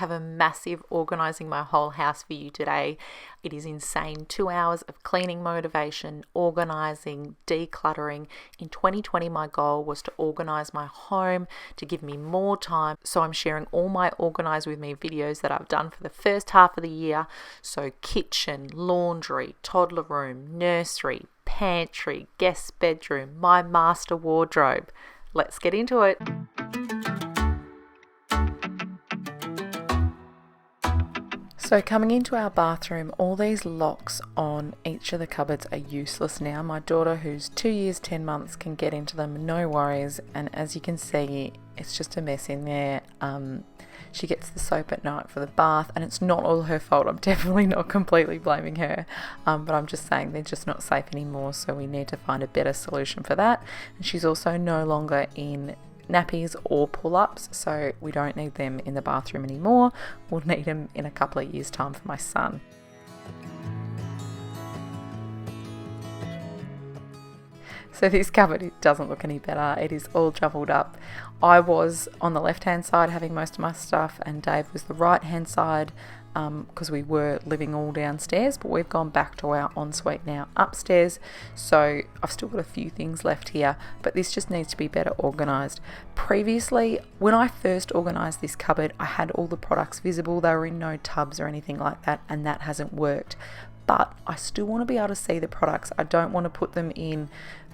have a massive organising my whole house for you today. It is insane. 2 hours of cleaning motivation, organising, decluttering. In 2020, my goal was to organise my home to give me more time. So I'm sharing all my Organise With Me videos that I've done for the first half of the year. So kitchen, laundry, toddler room, nursery, pantry, guest bedroom, my master wardrobe. Let's get into it. So coming into our bathroom, all these locks on each of the cupboards are useless now. My daughter, who's 2 years, 10 months, can get into them, no worries. And as you can see, it's just a mess in there. She gets the soap at night for the bath, and it's not all her fault. I'm definitely not completely blaming her, but I'm just saying they're just not safe anymore, so we need to find a better solution for that. And she's also no longer in nappies or pull-ups, so we don't need them in the bathroom anymore. We'll need them in a couple of years' time for my son. So this cupboard, it doesn't look any better. It is all jumbled up. I was on the left-hand side having most of my stuff, and Dave was the right-hand side because we were living all downstairs, but we've gone back to our ensuite now upstairs. So I've still got a few things left here, but this just needs to be better organised. Previously, when I first organised this cupboard, I had all the products visible. They were in no tubs or anything like that, and that hasn't worked. But I still want to be able to see the products. I don't want to put them in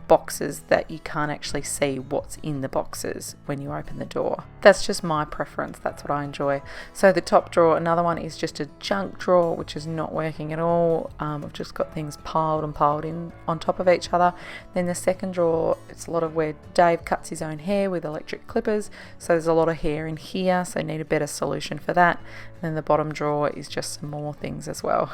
boxes that you can't actually see what's in the boxes when you open the door. That's just my preference. That's what I enjoy. So the top drawer, another one, is just a junk drawer, which is not working at all. I've just got things piled in on top of each other. Then the second drawer, it's a lot of where Dave cuts his own hair with electric clippers, so there's a lot of hair in here, so I need a better solution for that. And then the bottom drawer is just some more things as well.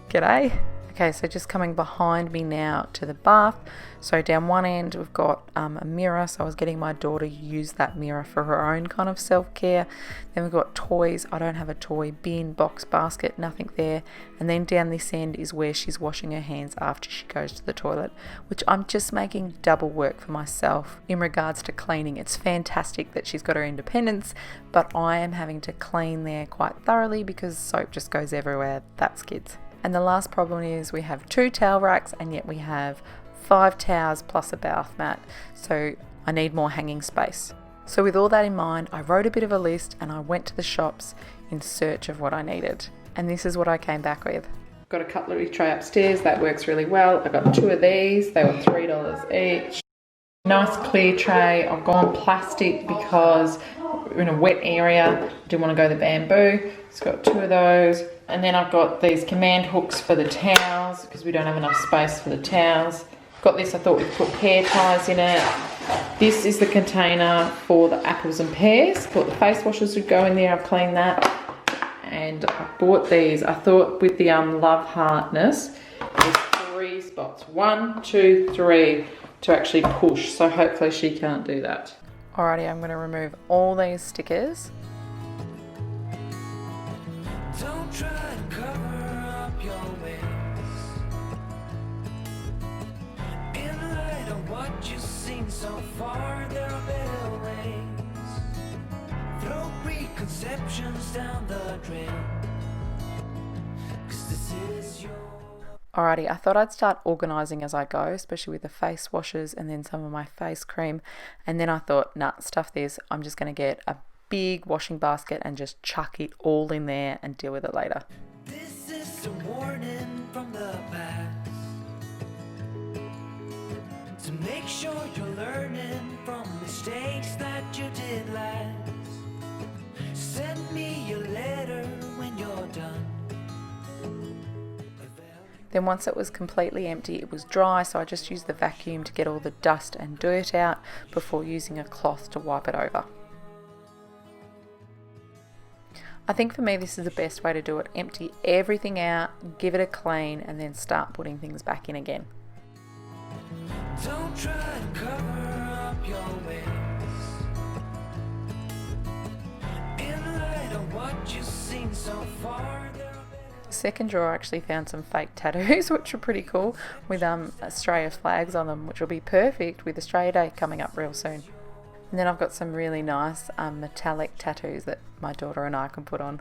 G'day. Okay, so just coming behind me now to the bath. So down one end we've got a mirror, so I was getting my daughter to use that mirror for her own kind of self-care. Then we've got toys. I don't have a toy bin, box, basket, nothing there. And then down this end is where she's washing her hands after she goes to the toilet, which I'm just making double work for myself in regards to cleaning. It's fantastic that she's got her independence, but I am having to clean there quite thoroughly because soap just goes everywhere. That's kids. And the last problem is we have 2 towel racks, and yet we have 5 towels plus a bath mat. So I need more hanging space. So with all that in mind, I wrote a bit of a list and I went to the shops in search of what I needed. And this is what I came back with. Got a cutlery tray upstairs, that works really well. I got 2 of these, they were $3 each. Nice clear tray. I've gone plastic because we're in a wet area. I didn't want to go the bamboo. It's got 2 of those. And then I've got these command hooks for the towels because we don't have enough space for the towels. Got this, I thought we'd put pear ties in it. This is the container for the apples and pears. Thought the face washers would go in there. I've cleaned that. And I bought these. I thought with the love hardness, there's 3 spots. 1, 2, 3 to actually push. So hopefully she can't do that. Alrighty, I'm going to remove all these stickers. Don't try to cover up your ways. In light of what you've seen so far, there are better ways. Throw preconceptions down the drain. 'Cause this is your... Alrighty, I thought I'd start organising as I go, especially with the face washes and then some of my face cream. And then I thought, nah, stuff this. I'm just going to get a big washing basket and just chuck it all in there and deal with it later. This is a warning from the past to make sure you're learning from mistakes that you did last. Send me a letter when you're done. Then once it was completely empty, it was dry, so I just used the vacuum to get all the dust and dirt out before using a cloth to wipe it over. I think for me this is the best way to do it. Empty everything out, give it a clean, and then start putting things back in again. Don't try to cover up your ways. In light of what you've seen so far, second drawer I actually found some fake tattoos which are pretty cool with Australia flags on them, which will be perfect with Australia Day coming up real soon. And then I've got some really nice metallic tattoos that my daughter and I can put on.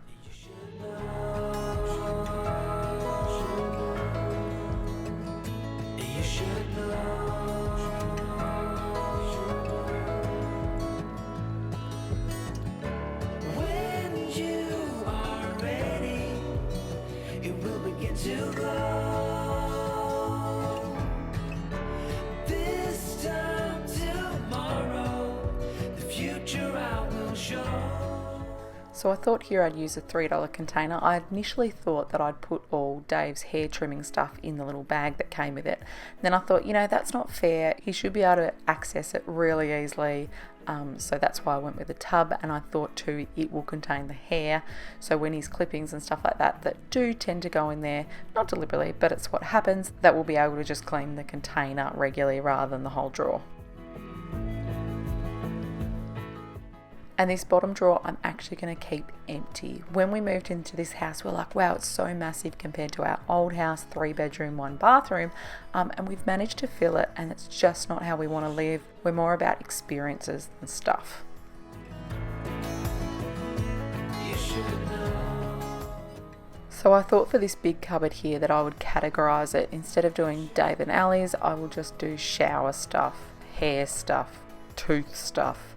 So I thought here I'd use a $3 container. I initially thought that I'd put all Dave's hair trimming stuff in the little bag that came with it. Then I thought, that's not fair. He should be able to access it really easily. So that's why I went with a tub, and I thought too it will contain the hair. So when his clippings and stuff like that do tend to go in there, not deliberately, but it's what happens, that we'll be able to just clean the container regularly rather than the whole drawer. And this bottom drawer I'm actually going to keep empty. When we moved into this house, we're like, wow, it's so massive compared to our old house, 3-bedroom, 1-bathroom. And we've managed to fill it, and it's just not how we want to live. We're more about experiences than stuff. So I thought for this big cupboard here that I would categorize it. Instead of doing Dave and Ali's, I will just do shower stuff, hair stuff, tooth stuff.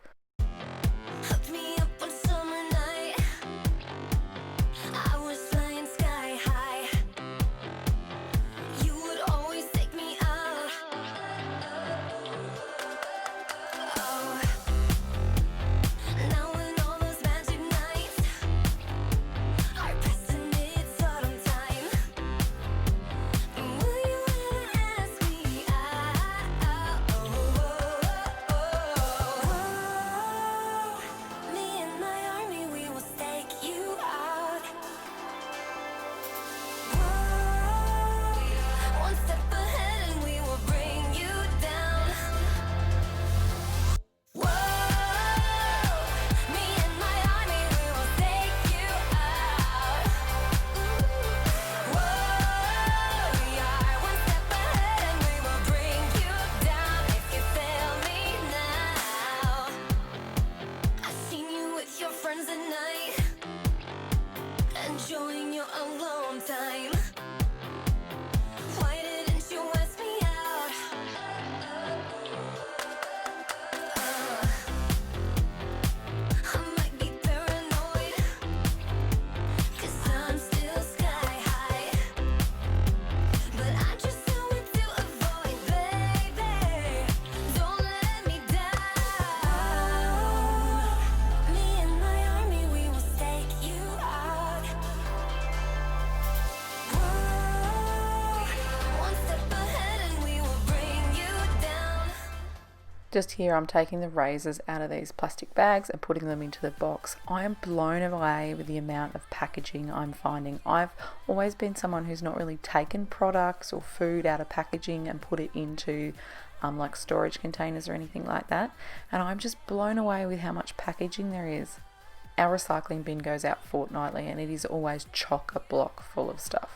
Just here I'm taking the razors out of these plastic bags and putting them into the box. I am blown away with the amount of packaging I'm finding. I've always been someone who's not really taken products or food out of packaging and put it into like storage containers or anything like that, and I'm just blown away with how much packaging there is. Our recycling bin goes out fortnightly, and it is always chock-a-block full of stuff.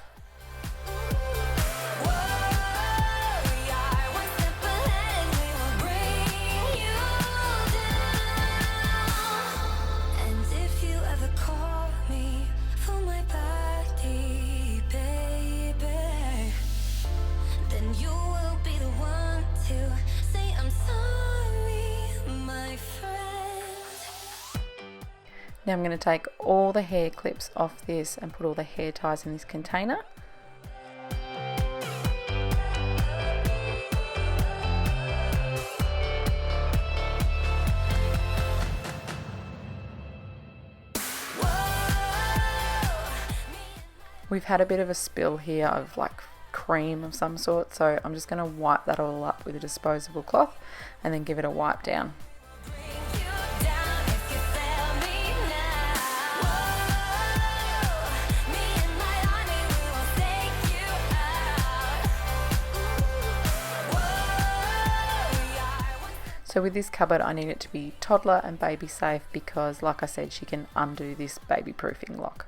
Now I'm going to take all the hair clips off this and put all the hair ties in this container. We've had a bit of a spill here of like cream of some sort, so I'm just going to wipe that all up with a disposable cloth and then give it a wipe down. So with this cupboard I need it to be toddler and baby safe because, like I said, she can undo this baby proofing lock.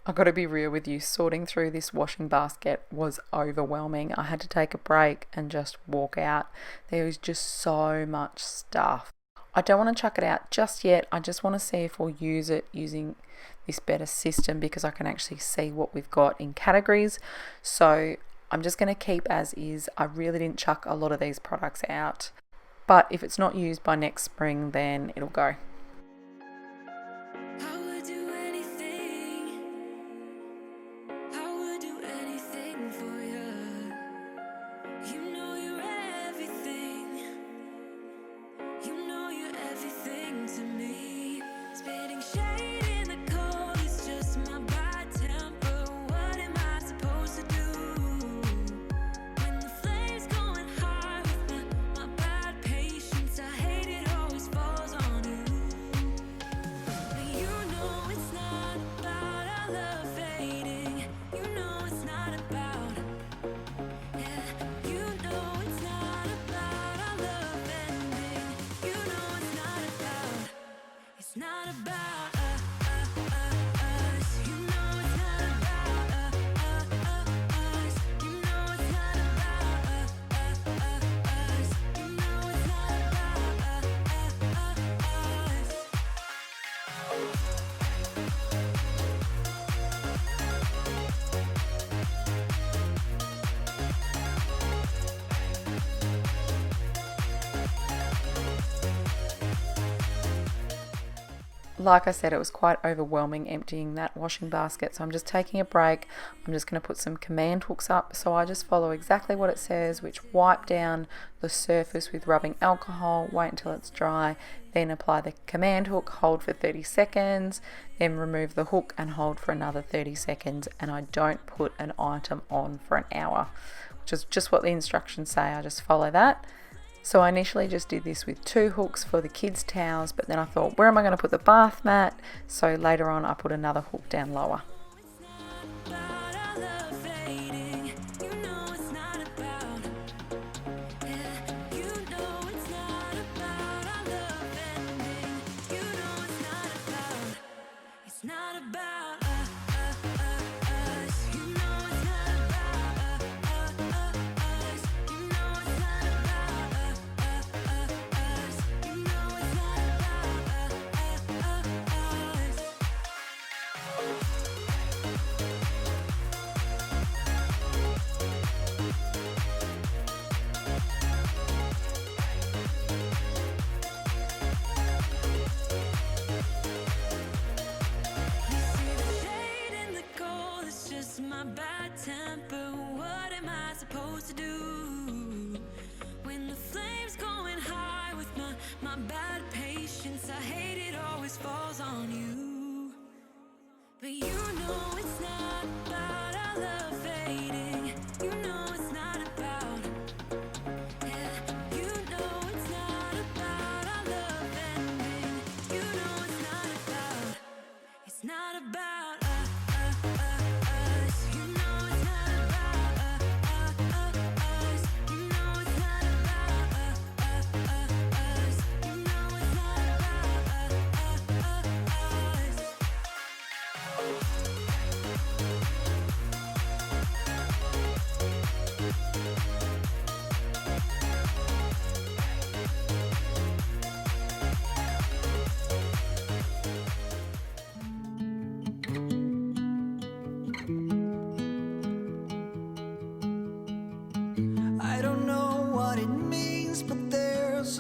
I got to be real with you, sorting through this washing basket was overwhelming. I had to take a break and just walk out. There was just so much stuff. I don't want to chuck it out just yet. I just want to see if we'll use it using this better system, because I can actually see what we've got in categories. So I'm just going to keep as is. I really didn't chuck a lot of these products out, but if it's not used by next spring, then it'll go. Like I said, it was quite overwhelming emptying that washing basket, so I'm just taking a break. I'm just going to put some command hooks up, so I just follow exactly what it says, which wipe down the surface with rubbing alcohol, wait until it's dry, then apply the command hook, hold for 30 seconds, then remove the hook and hold for another 30 seconds, and I don't put an item on for an hour, which is just what the instructions say. I just follow that. So I initially just did this with 2 hooks for the kids' towels, but then I thought, where am I going to put the bath mat? So later on I put another hook down lower.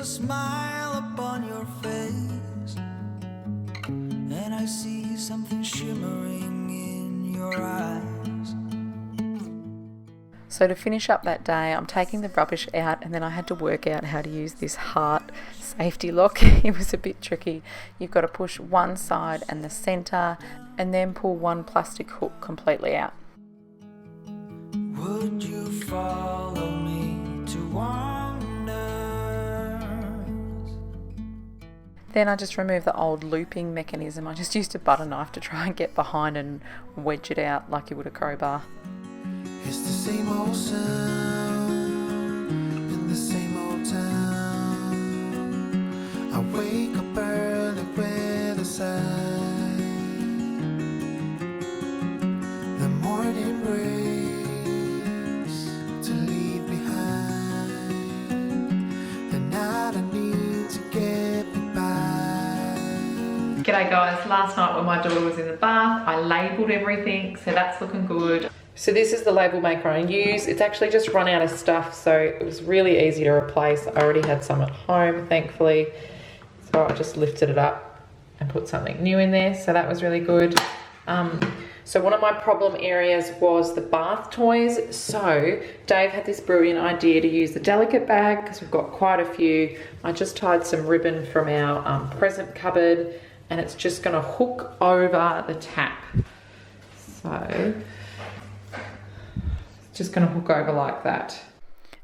Smile upon your face, and I see something shimmering in your eyes. So to finish up that day, I'm taking the rubbish out, and then I had to work out how to use this heart safety lock. It was a bit tricky. You've got to push one side and the center, and then pull one plastic hook completely out. Would you follow me to Wonders? Then I just removed the old looping mechanism. I just used a butter knife to try and get behind and wedge it out like you would a crowbar. It's the same old sound in the same old town. I wake up early with a sigh. G'day guys, last night when my daughter was in the bath, I labelled everything, so that's looking good. So this is the label maker I use. It's actually just run out of stuff, so it was really easy to replace. I already had some at home, thankfully. So I just lifted it up and put something new in there, so that was really good. So one of my problem areas was the bath toys. So Dave had this brilliant idea to use the delicate bag because we've got quite a few. I just tied some ribbon from our present cupboard and it's just gonna hook over the tap. So it's just gonna hook over like that.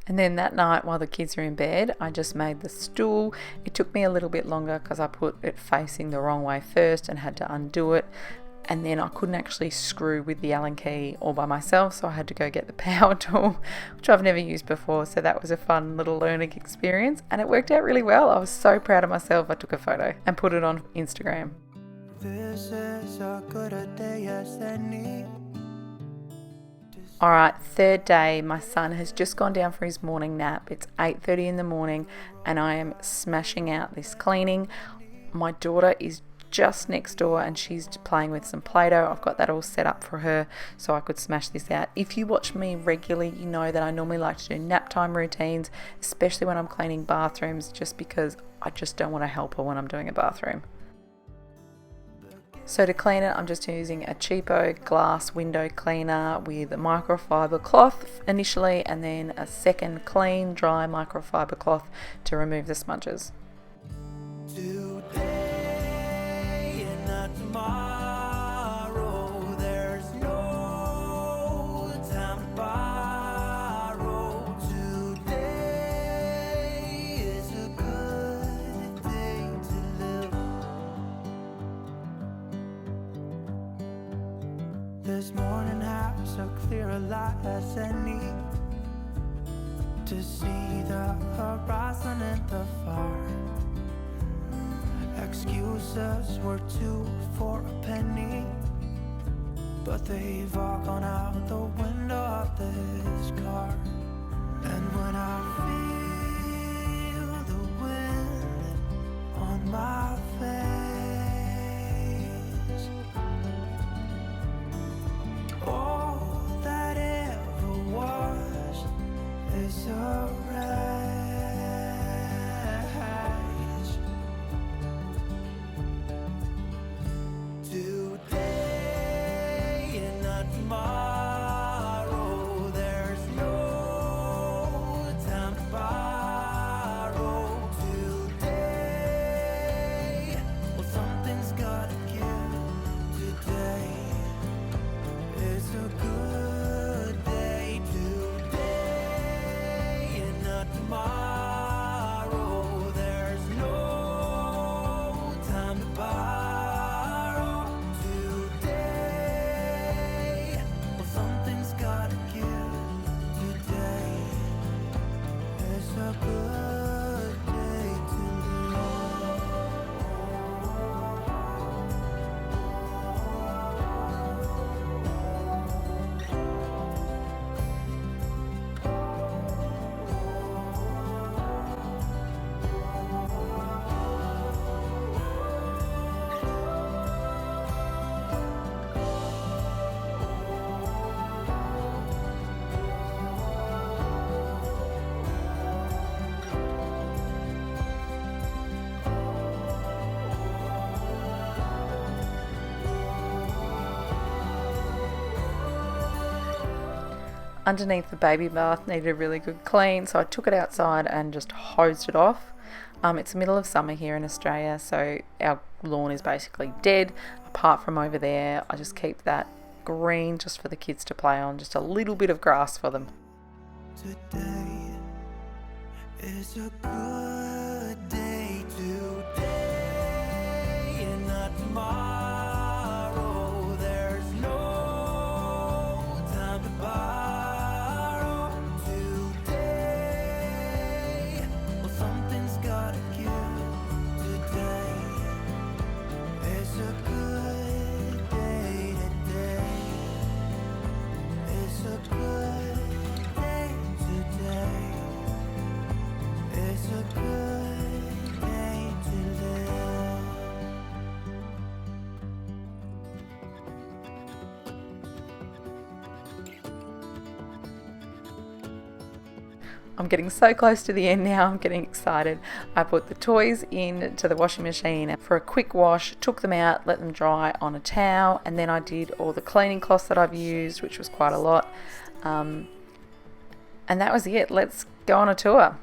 And then that night while the kids are in bed, I just made the stool. It took me a little bit longer because I put it facing the wrong way first and had to undo it. And then I couldn't actually screw with the Allen key all by myself, so I had to go get the power tool, which I've never used before, so that was a fun little learning experience, and it worked out really well. I was so proud of myself. I took a photo and put it on Instagram. This is as good a day as any. Alright, third day. My son has just gone down for his morning nap. It's 8:30 in the morning and I am smashing out this cleaning. My daughter is just next door and she's playing with some Play-Doh. I've got that all set up for her so I could smash this out. If you watch me regularly, you know that I normally like to do nap time routines, especially when I'm cleaning bathrooms, just because I just don't want to help her when I'm doing a bathroom. So to clean it, I'm just using a cheapo glass window cleaner with a microfiber cloth initially, and then a second clean, dry microfiber cloth to remove the smudges. Today and not tomorrow, there's no time to borrow. Today is a good day to live. This morning has a clearer light as any, to see the horizon and the far. Excuses were 2 for a penny, but they've all gone out the window of this car. And when I feel the wind on my face, all that ever was is a wreck. Tomorrow, there's no time to borrow. Today, well, something's gotta give. Today is a good day. Today and not tomorrow, there's no time to borrow. Underneath the baby bath needed a really good clean, so I took it outside and just hosed it off. It's the middle of summer here in Australia, so our lawn is basically dead. Apart from over there, I just keep that green just for the kids to play on, just a little bit of grass for them. Today is a good day. Today and not tomorrow, there's no time to borrow. Good I'm getting so close to the end now, I'm getting excited. I put the toys into the washing machine for a quick wash, took them out, let them dry on a towel, and then I did all the cleaning cloths that I've used, which was quite a lot. And that was it. Let's go on a tour.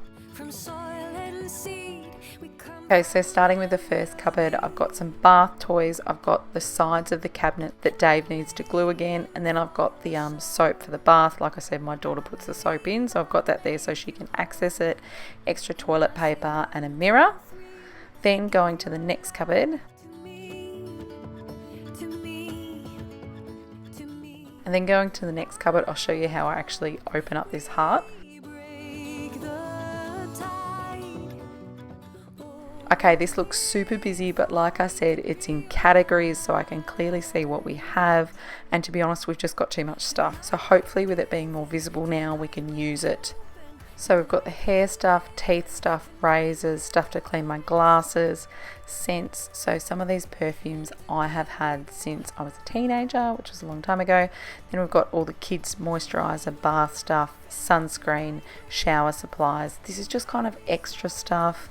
Okay, so starting with the first cupboard, I've got some bath toys. I've got the sides of the cabinet that Dave needs to glue again, and then I've got the soap for the bath. Like I said, my daughter puts the soap in, so I've got that there so she can access it. Extra toilet paper and a mirror. Then going to the next cupboard, and then going to the next cupboard, I'll show you how I actually open up this heart. Okay, this looks super busy, but like I said, it's in categories so I can clearly see what we have. And to be honest, we've just got too much stuff. So hopefully with it being more visible now, we can use it. So we've got the hair stuff, teeth stuff, razors, stuff to clean my glasses, scents. So some of these perfumes I have had since I was a teenager, which was a long time ago. Then we've got all the kids' moisturizer, bath stuff, sunscreen, shower supplies. This is just kind of extra stuff.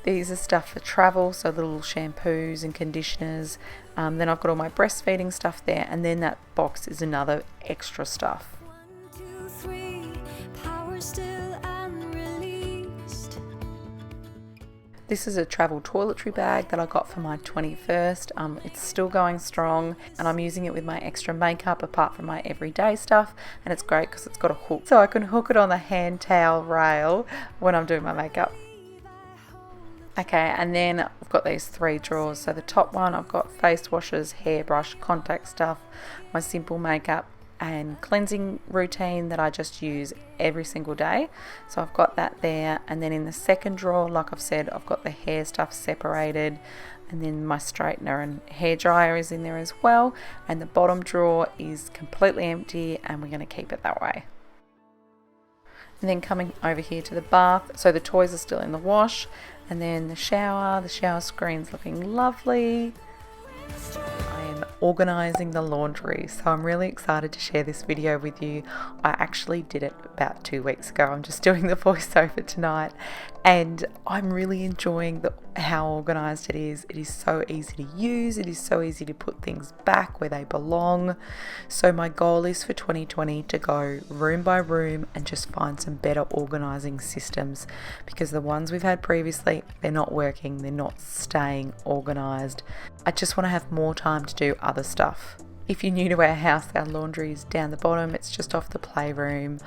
These are stuff for travel, so little shampoos and conditioners. Then I've got all my breastfeeding stuff there, and then that box is another extra stuff. 1, 2, 3, power still unreleased. This is a travel toiletry bag that I got for my 21st. It's still going strong, and I'm using it with my extra makeup apart from my everyday stuff, and it's great because it's got a hook, so I can hook it on the hand towel rail when I'm doing my makeup. Okay, and then I've got these 3 drawers. So the top one, I've got face washes, hairbrush, contact stuff, my simple makeup and cleansing routine that I just use every single day. So I've got that there. And then in the second drawer, like I've said, I've got the hair stuff separated, and then my straightener and hair dryer is in there as well. And the bottom drawer is completely empty, and we're going to keep it that way. And then coming over here to the bath, so the toys are still in the wash, and then the shower screen's looking lovely. I am organising the laundry, so I'm really excited to share this video with you. I actually did it about 2 weeks ago. I'm just doing the voiceover tonight, and I'm really enjoying how organised it is. It is so easy to use. It is so easy to put things back where they belong. So my goal is for 2020 to go room by room and just find some better organising systems, because the ones we've had previously, they're not working. They're not staying organised. I just want to have more time to do other stuff. If you're new to our house, our laundry is down the bottom. It's just off the playroom.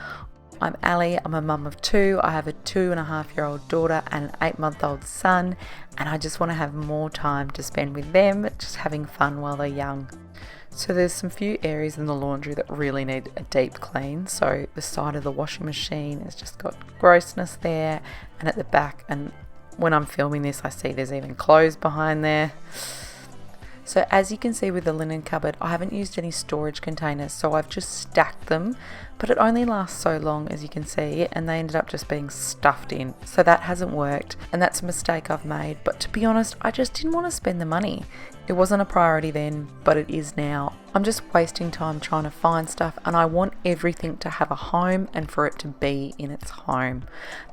I'm Ali, I'm a mum of 2. I have a 2.5-year-old daughter and an 8-month-old son, and I just want to have more time to spend with them, just having fun while they're young. So there's some few areas in the laundry that really need a deep clean. So the side of the washing machine has just got grossness there, and at the back, and when I'm filming this, I see there's even clothes behind there. So as you can see with the linen cupboard, I haven't used any storage containers, so I've just stacked them, but it only lasts so long, as you can see, and they ended up just being stuffed in. So that hasn't worked, and that's a mistake I've made. But to be honest, I just didn't want to spend the money. It wasn't a priority then, but it is now. I'm just wasting time trying to find stuff, and I want everything to have a home and for it to be in its home.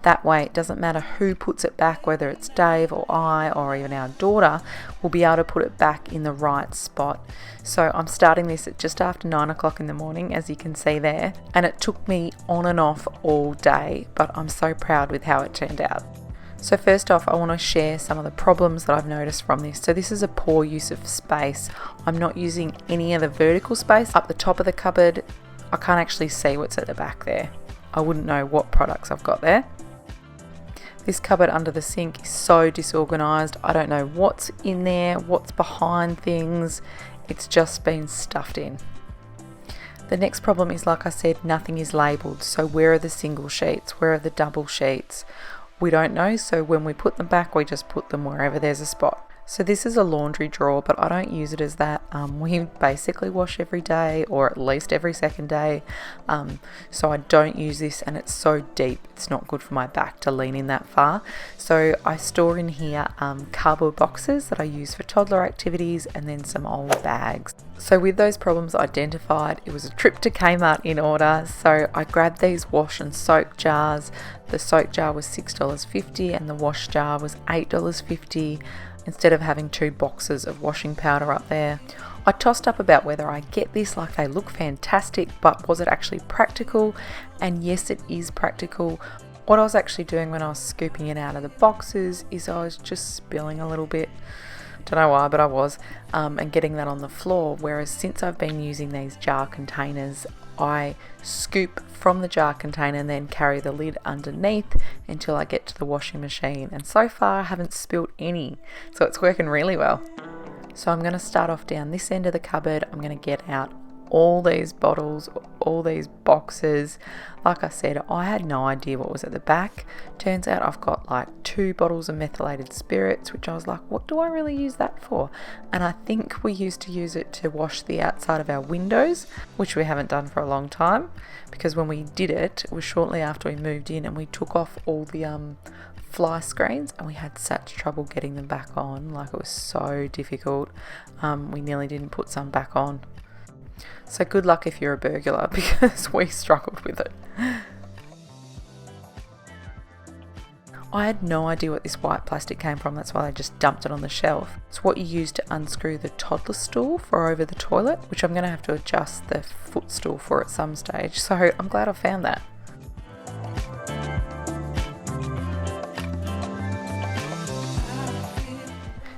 That way, it doesn't matter who puts it back, whether it's Dave or I or even our daughter, we'll be able to put it back in the right spot. So I'm starting this at just after 9 o'clock in the morning, as you can see there, and it took me on and off all day, but I'm so proud with how it turned out. So first off, I want to share some of the problems that I've noticed from this. So this is a poor use of space. I'm not using any of the vertical space up the top of the cupboard. I can't actually see what's at the back there. I wouldn't know what products I've got there. This cupboard under the sink is so disorganized. I don't know what's in there, what's behind things. It's just been stuffed in. The next problem is, like I said, nothing is labelled. So where are the single sheets? Where are the double sheets? We don't know, so when we put them back, we just put them wherever there's a spot. So this is a laundry drawer, but I don't use it as that. We basically wash every day, or at least every second day. So I don't use this, and it's so deep, it's not good for my back to lean in that far. So I store in here cardboard boxes that I use for toddler activities, and then some old bags. So with those problems identified, it was a trip to Kmart in order. So I grabbed these wash and soak jars. The soak jar was $6.50 and the wash jar was $8.50. Instead of having 2 boxes of washing powder up there. I tossed up about whether I get this, like they look fantastic, but was it actually practical? And yes, it is practical. What I was actually doing when I was scooping it out of the boxes is I was just spilling a little bit. Don't know why, but I was, and getting that on the floor. Whereas since I've been using these jar containers, I scoop from the jar container and then carry the lid underneath until I get to the washing machine. And so far I haven't spilt any, so it's working really well. So I'm going to start off down this end of the cupboard. I'm going to get out all these bottles, all these boxes. Like I said, I had no idea what was at the back. Turns out I've got like 2 bottles of methylated spirits, which I was like, what do I really use that for? And I think we used to use it to wash the outside of our windows, which we haven't done for a long time, because when we did it, it was shortly after we moved in and we took off all the fly screens, and we had such trouble getting them back on. Like, it was so difficult. We nearly didn't put some back on. So good luck if you're a burglar, because we struggled with it. I had no idea what this white plastic came from, that's why I just dumped it on the shelf. It's what you use to unscrew the toddler stool for over the toilet, which I'm going to have to adjust the footstool for at some stage, so I'm glad I found that.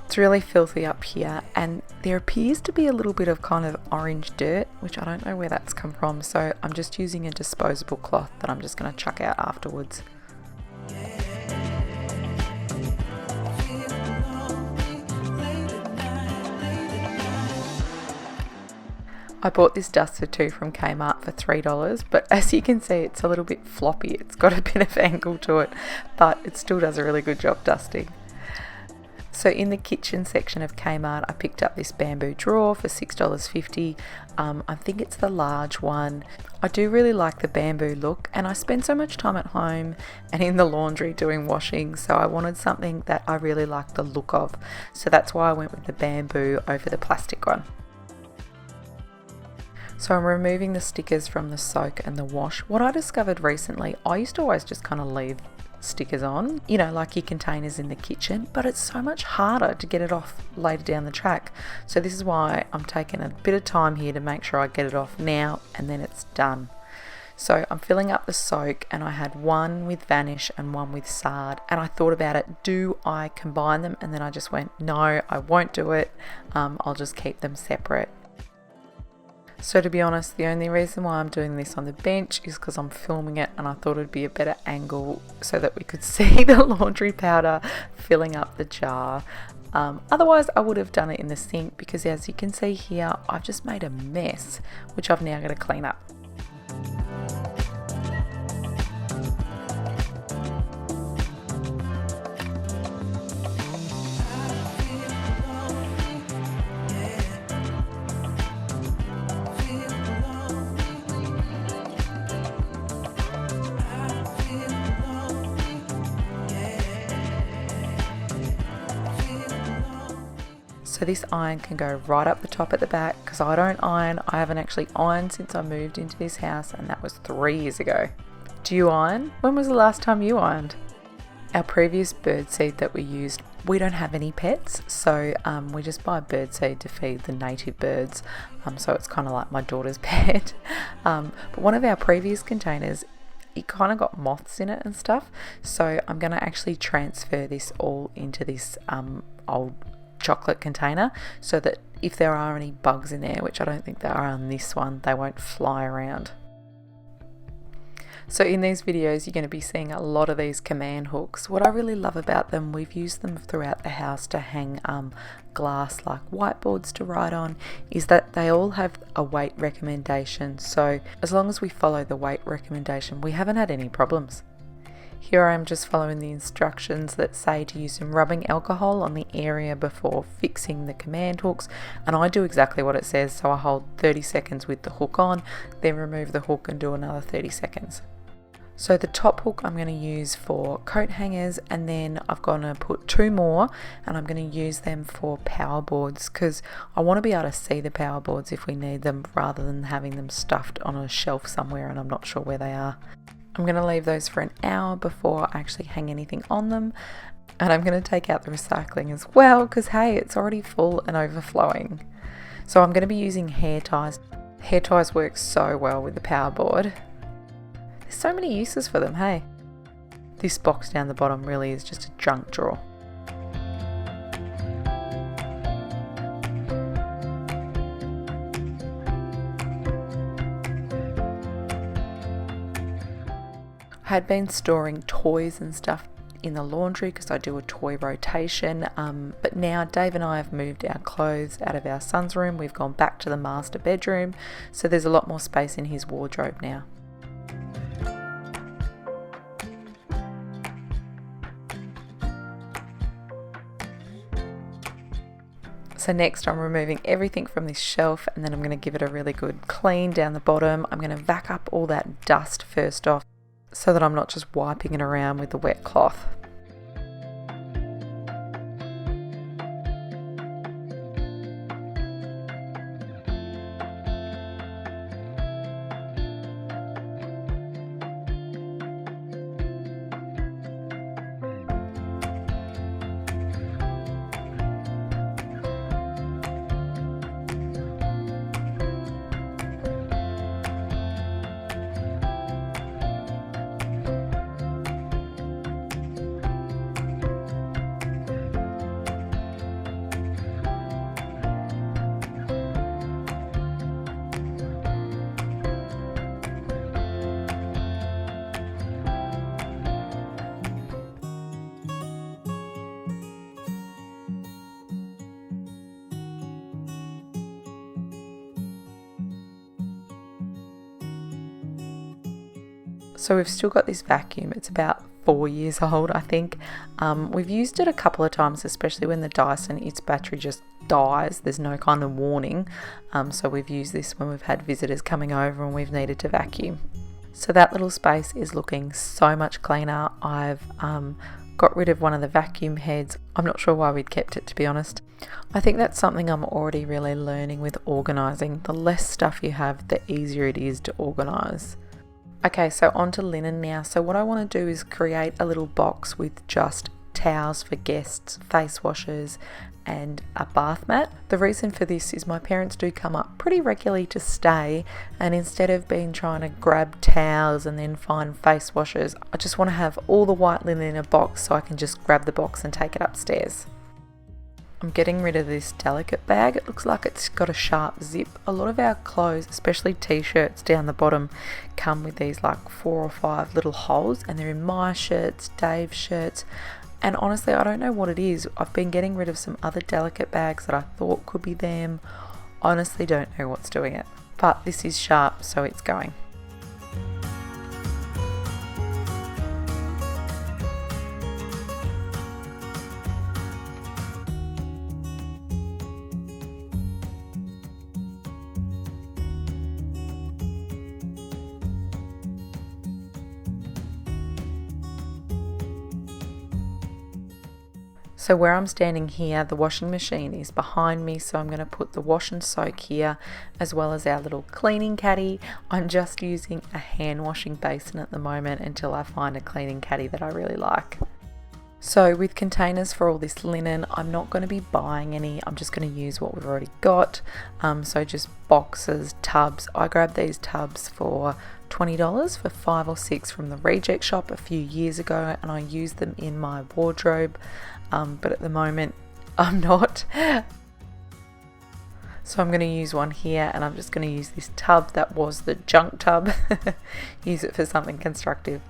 It's really filthy up here, and there appears to be a little bit of kind of orange dirt, which I don't know where that's come from, so I'm just using a disposable cloth that I'm just going to chuck out afterwards. I bought this duster too from Kmart for $3, but as you can see, it's a little bit floppy. It's got a bit of angle to it, but it still does a really good job dusting. So in the kitchen section of Kmart, I picked up this bamboo drawer for $6.50. I think it's the large one. I do really like the bamboo look, and I spend so much time at home and in the laundry doing washing, so I wanted something that I really like the look of. So that's why I went with the bamboo over the plastic one. So I'm removing the stickers from the soak and the wash. What I discovered recently, I used to always just kind of leave stickers on, you know, like your containers in the kitchen, but it's so much harder to get it off later down the track. So this is why I'm taking a bit of time here to make sure I get it off now, and then it's done. So I'm filling up the soak, and I had one with Vanish and one with Sard, and I thought about it, do I combine them? And then I just went, no, I won't do it. I'll just keep them separate. So to be honest, the only reason why I'm doing this on the bench is because I'm filming it, and I thought it'd be a better angle so that we could see the laundry powder filling up the jar. Otherwise I would have done it in the sink, because as you can see here, I've just made a mess, which I've now got to clean up. So this iron can go right up the top at the back, because I don't iron. I haven't actually ironed since I moved into this house, and that was 3 years ago. Do you iron? When was the last time you ironed? Our previous birdseed that we used, we don't have any pets, so we just buy birdseed to feed the native birds. So it's kind of like my daughter's pet. But one of our previous containers, it kind of got moths in it and stuff. So I'm going to actually transfer this all into this old chocolate container, so that if there are any bugs in there, which I don't think there are on this one, they won't fly around. So in these videos you're going to be seeing a lot of these command hooks. What I really love about them, we've used them throughout the house to hang glass like whiteboards to write on, is that they all have a weight recommendation. So as long as we follow the weight recommendation, we haven't had any problems. Here I am just following the instructions that say to use some rubbing alcohol on the area before fixing the command hooks, and I do exactly what it says, so I hold 30 seconds with the hook on, then remove the hook and do another 30 seconds. So the top hook I'm going to use for coat hangers, and then I've going to put 2 more and I'm going to use them for power boards because I want to be able to see the power boards if we need them rather than having them stuffed on a shelf somewhere and I'm not sure where they are. I'm going to leave those for an hour before I actually hang anything on them, and I'm going to take out the recycling as well because hey, it's already full and overflowing. So I'm going to be using hair ties. Hair ties work so well with the power board. There's so many uses for them, hey. This box down the bottom really is just a junk drawer. I had been storing toys and stuff in the laundry because I do a toy rotation, but now Dave and I have moved our clothes out of our son's room. We've gone back to the master bedroom, so there's a lot more space in his wardrobe now. So next I'm removing everything from this shelf, and then I'm going to give it a really good clean down the bottom. I'm going to vac up all that dust first off so that I'm not just wiping it around with the wet cloth. So we've still got this vacuum. It's about 4 years old, I think. We've used it a couple of times, especially when the Dyson, its battery just dies. There's no kind of warning. So we've used this when we've had visitors coming over and we've needed to vacuum. So that little space is looking so much cleaner. I've got rid of one of the vacuum heads. I'm not sure why we'd kept it, to be honest. I think that's something I'm already really learning with organising. The less stuff you have, the easier it is to organise. Okay, so on to linen now. So what I want to do is create a little box with just towels for guests, face washers, and a bath mat. The reason for this is my parents do come up pretty regularly to stay, and instead of trying to grab towels and then find face washers, I just want to have all the white linen in a box so I can just grab the box and take it upstairs. I'm getting rid of this delicate bag. It looks like it's got a sharp zip. A lot of our clothes, especially t-shirts down the bottom, come with these like 4 or 5 little holes, and they're in my shirts, Dave's shirts, and honestly I don't know what it is. I've been getting rid of some other delicate bags that I thought could be them. Honestly don't know what's doing it, but this is sharp, so it's going. So where I'm standing here, the washing machine is behind me, so I'm going to put the wash and soak here, as well as our little cleaning caddy. I'm just using a hand washing basin at the moment until I find a cleaning caddy that I really like. So with containers for all this linen, I'm not going to be buying any, I'm just going to use what we've already got. So just boxes, tubs. I grabbed these tubs for $20 for 5 or 6 from the reject shop a few years ago, and I used them in my wardrobe. But at the moment I'm not. So I'm going to use one here, and I'm just going to use this tub that was the junk tub. Use it for something constructive.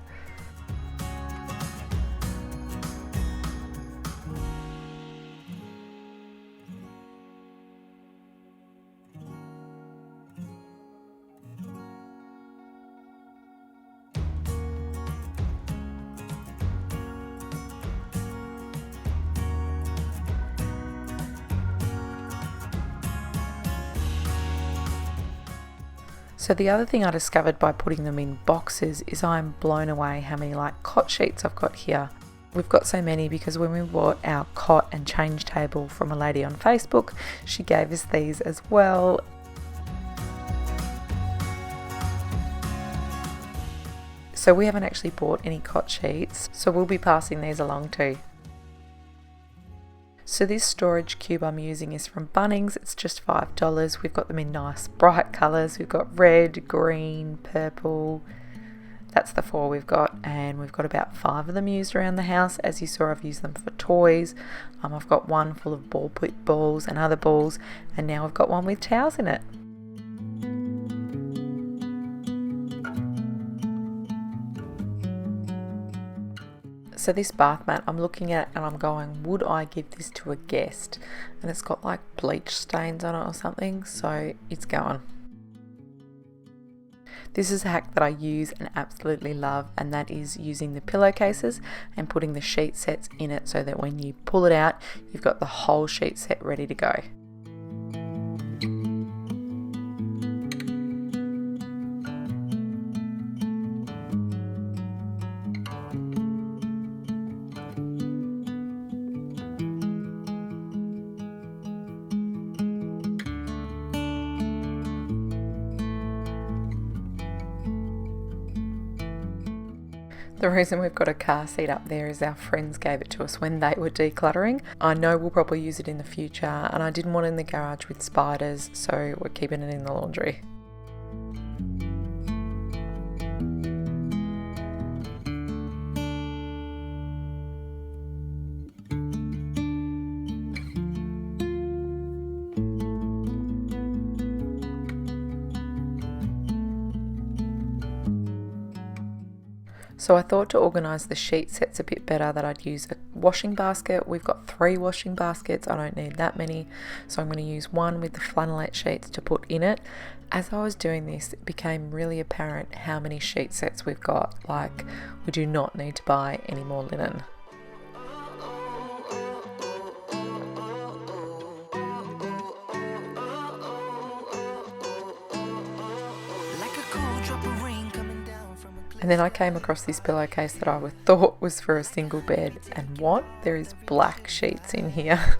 So the other thing I discovered by putting them in boxes is I'm blown away how many like cot sheets I've got here. We've got so many because when we bought our cot and change table from a lady on Facebook, she gave us these as well. So we haven't actually bought any cot sheets, so we'll be passing these along too. So this storage cube I'm using is from Bunnings. It's just $5. We've got them in nice bright colours. We've got red, green, purple. That's the 4 we've got, and we've got about 5 of them used around the house. As you saw, I've used them for toys. I've got one full of ball pit balls and other balls, and now we've got one with towels in it. So this bath mat I'm looking at and I'm going, would I give this to a guest? And it's got like bleach stains on it or something, so it's going. This is a hack that I use and absolutely love, and that is using the pillowcases and putting the sheet sets in it so that when you pull it out, you've got the whole sheet set ready to go. The reason we've got a car seat up there is our friends gave it to us when they were decluttering. I know we'll probably use it in the future, and I didn't want it in the garage with spiders, so we're keeping it in the laundry. So I thought to organise the sheet sets a bit better that I'd use a washing basket. We've got 3 washing baskets. I don't need that many. So I'm going to use one with the flannelette sheets to put in it. As I was doing this, it became really apparent how many sheet sets we've got. Like, we do not need to buy any more linen. And then I came across this pillowcase that I thought was for a single bed, and what? There is black sheets in here.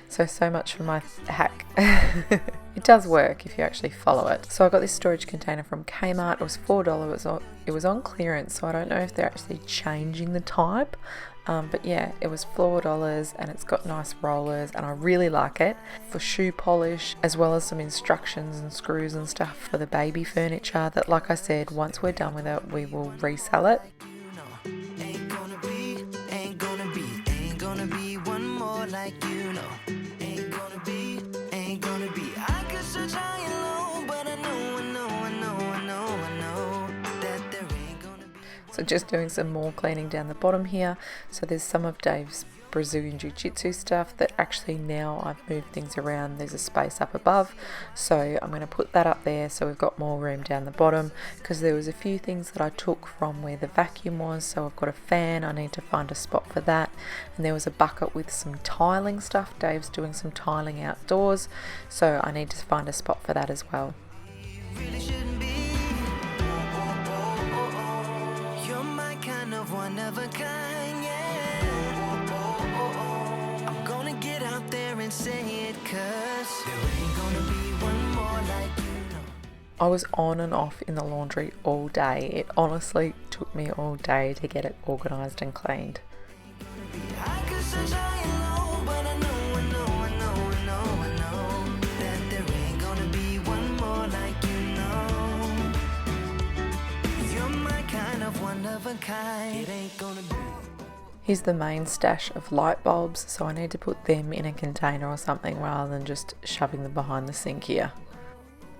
So much for my hack. It does work if you actually follow it. So I got this storage container from Kmart. It was $4. It was on clearance, so I don't know if they're actually changing the type. But yeah, it was $4 and it's got nice rollers and I really like it for shoe polish, as well as some instructions and screws and stuff for the baby furniture that, like I said, once we're done with it, we will resell it. So just doing some more cleaning down the bottom here. So there's some of Dave's Brazilian Jiu-Jitsu stuff that actually now I've moved things around. There's a space up above, so I'm going to put that up there so we've got more room down the bottom, because there was a few things that I took from where the vacuum was. So I've got a fan, I need to find a spot for that, and there was a bucket with some tiling stuff. Dave's doing some tiling outdoors, so I need to find a spot for that as well. One of a kind, yeah. I'm gonna get out there and say it, 'cause there ain't gonna be one more like you. I was on and off in the laundry all day. It honestly took me all day to get it organised and cleaned. Here's the main stash of light bulbs, so I need to put them in a container or something rather than just shoving them behind the sink here.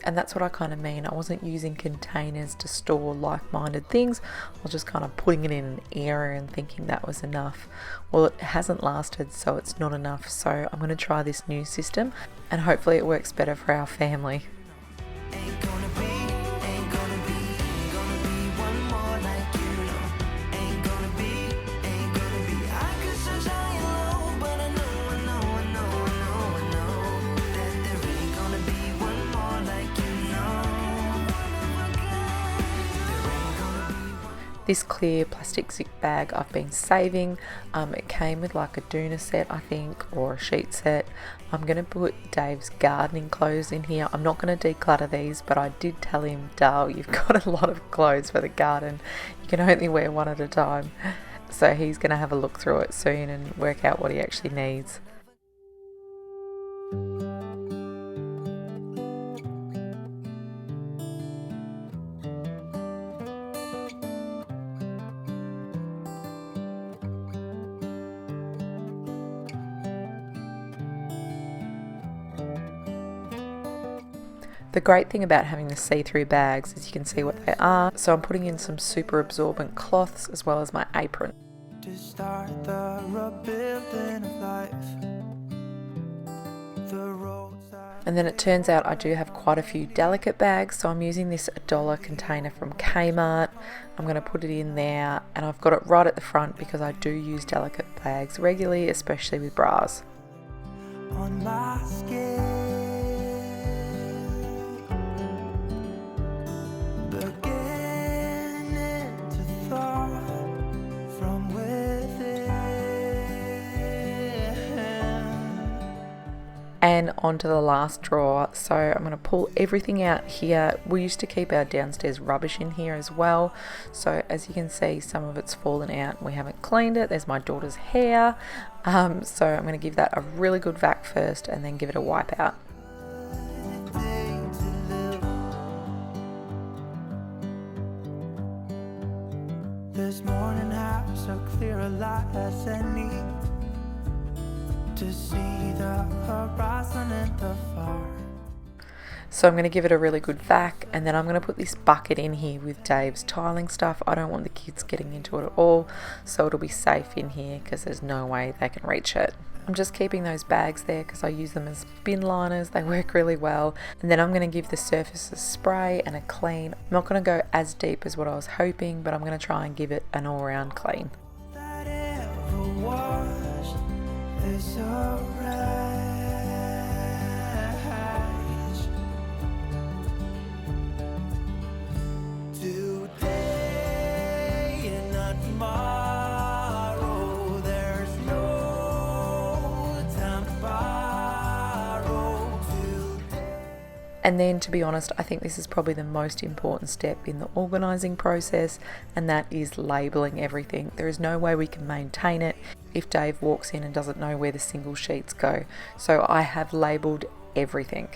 And that's what I kind of mean. I wasn't using containers to store like-minded things. I was just kind of putting it in an area and thinking that was enough. Well, it hasn't lasted, so it's not enough. So I'm going to try this new system and hopefully it works better for our family. This clear plastic zip bag I've been saving. It came with like a doona set, I think, or a sheet set. I'm going to put Dave's gardening clothes in here. I'm not going to declutter these, but I did tell him, Dale, you've got a lot of clothes for the garden. You can only wear one at a time. So he's going to have a look through it soon and work out what he actually needs. The great thing about having the see-through bags is you can see what they are. So I'm putting in some super absorbent cloths as well as my apron. To start the rebuilding of life. And then it turns out I do have quite a few delicate bags, so I'm using this $1 container from Kmart. I'm going to put it in there, and I've got it right at the front because I do use delicate bags regularly, especially with bras. On my skin. And onto the last drawer. So I'm going to pull everything out here. We used to keep our downstairs rubbish in here as well. So as you can see, some of it's fallen out. We haven't cleaned it. There's my daughter's hair. So I'm going to give that a really good vac first and then give it a wipe out. This morning has so clear a light as any to see the horizon in the far. So I'm going to give it a really good vac, and then I'm going to put this bucket in here with Dave's tiling stuff. I don't want the kids getting into it at all, so it'll be safe in here because there's no way they can reach it. I'm just keeping those bags there because I use them as bin liners. They work really well. And then I'm going to give the surface a spray and a clean. I'm not going to go as deep as what I was hoping, but I'm going to try and give it an all-round clean. And then, to be honest, I think this is probably the most important step in the organising process, and that is labelling everything. There is no way we can maintain it if Dave walks in and doesn't know where the single sheets go. So I have labelled everything.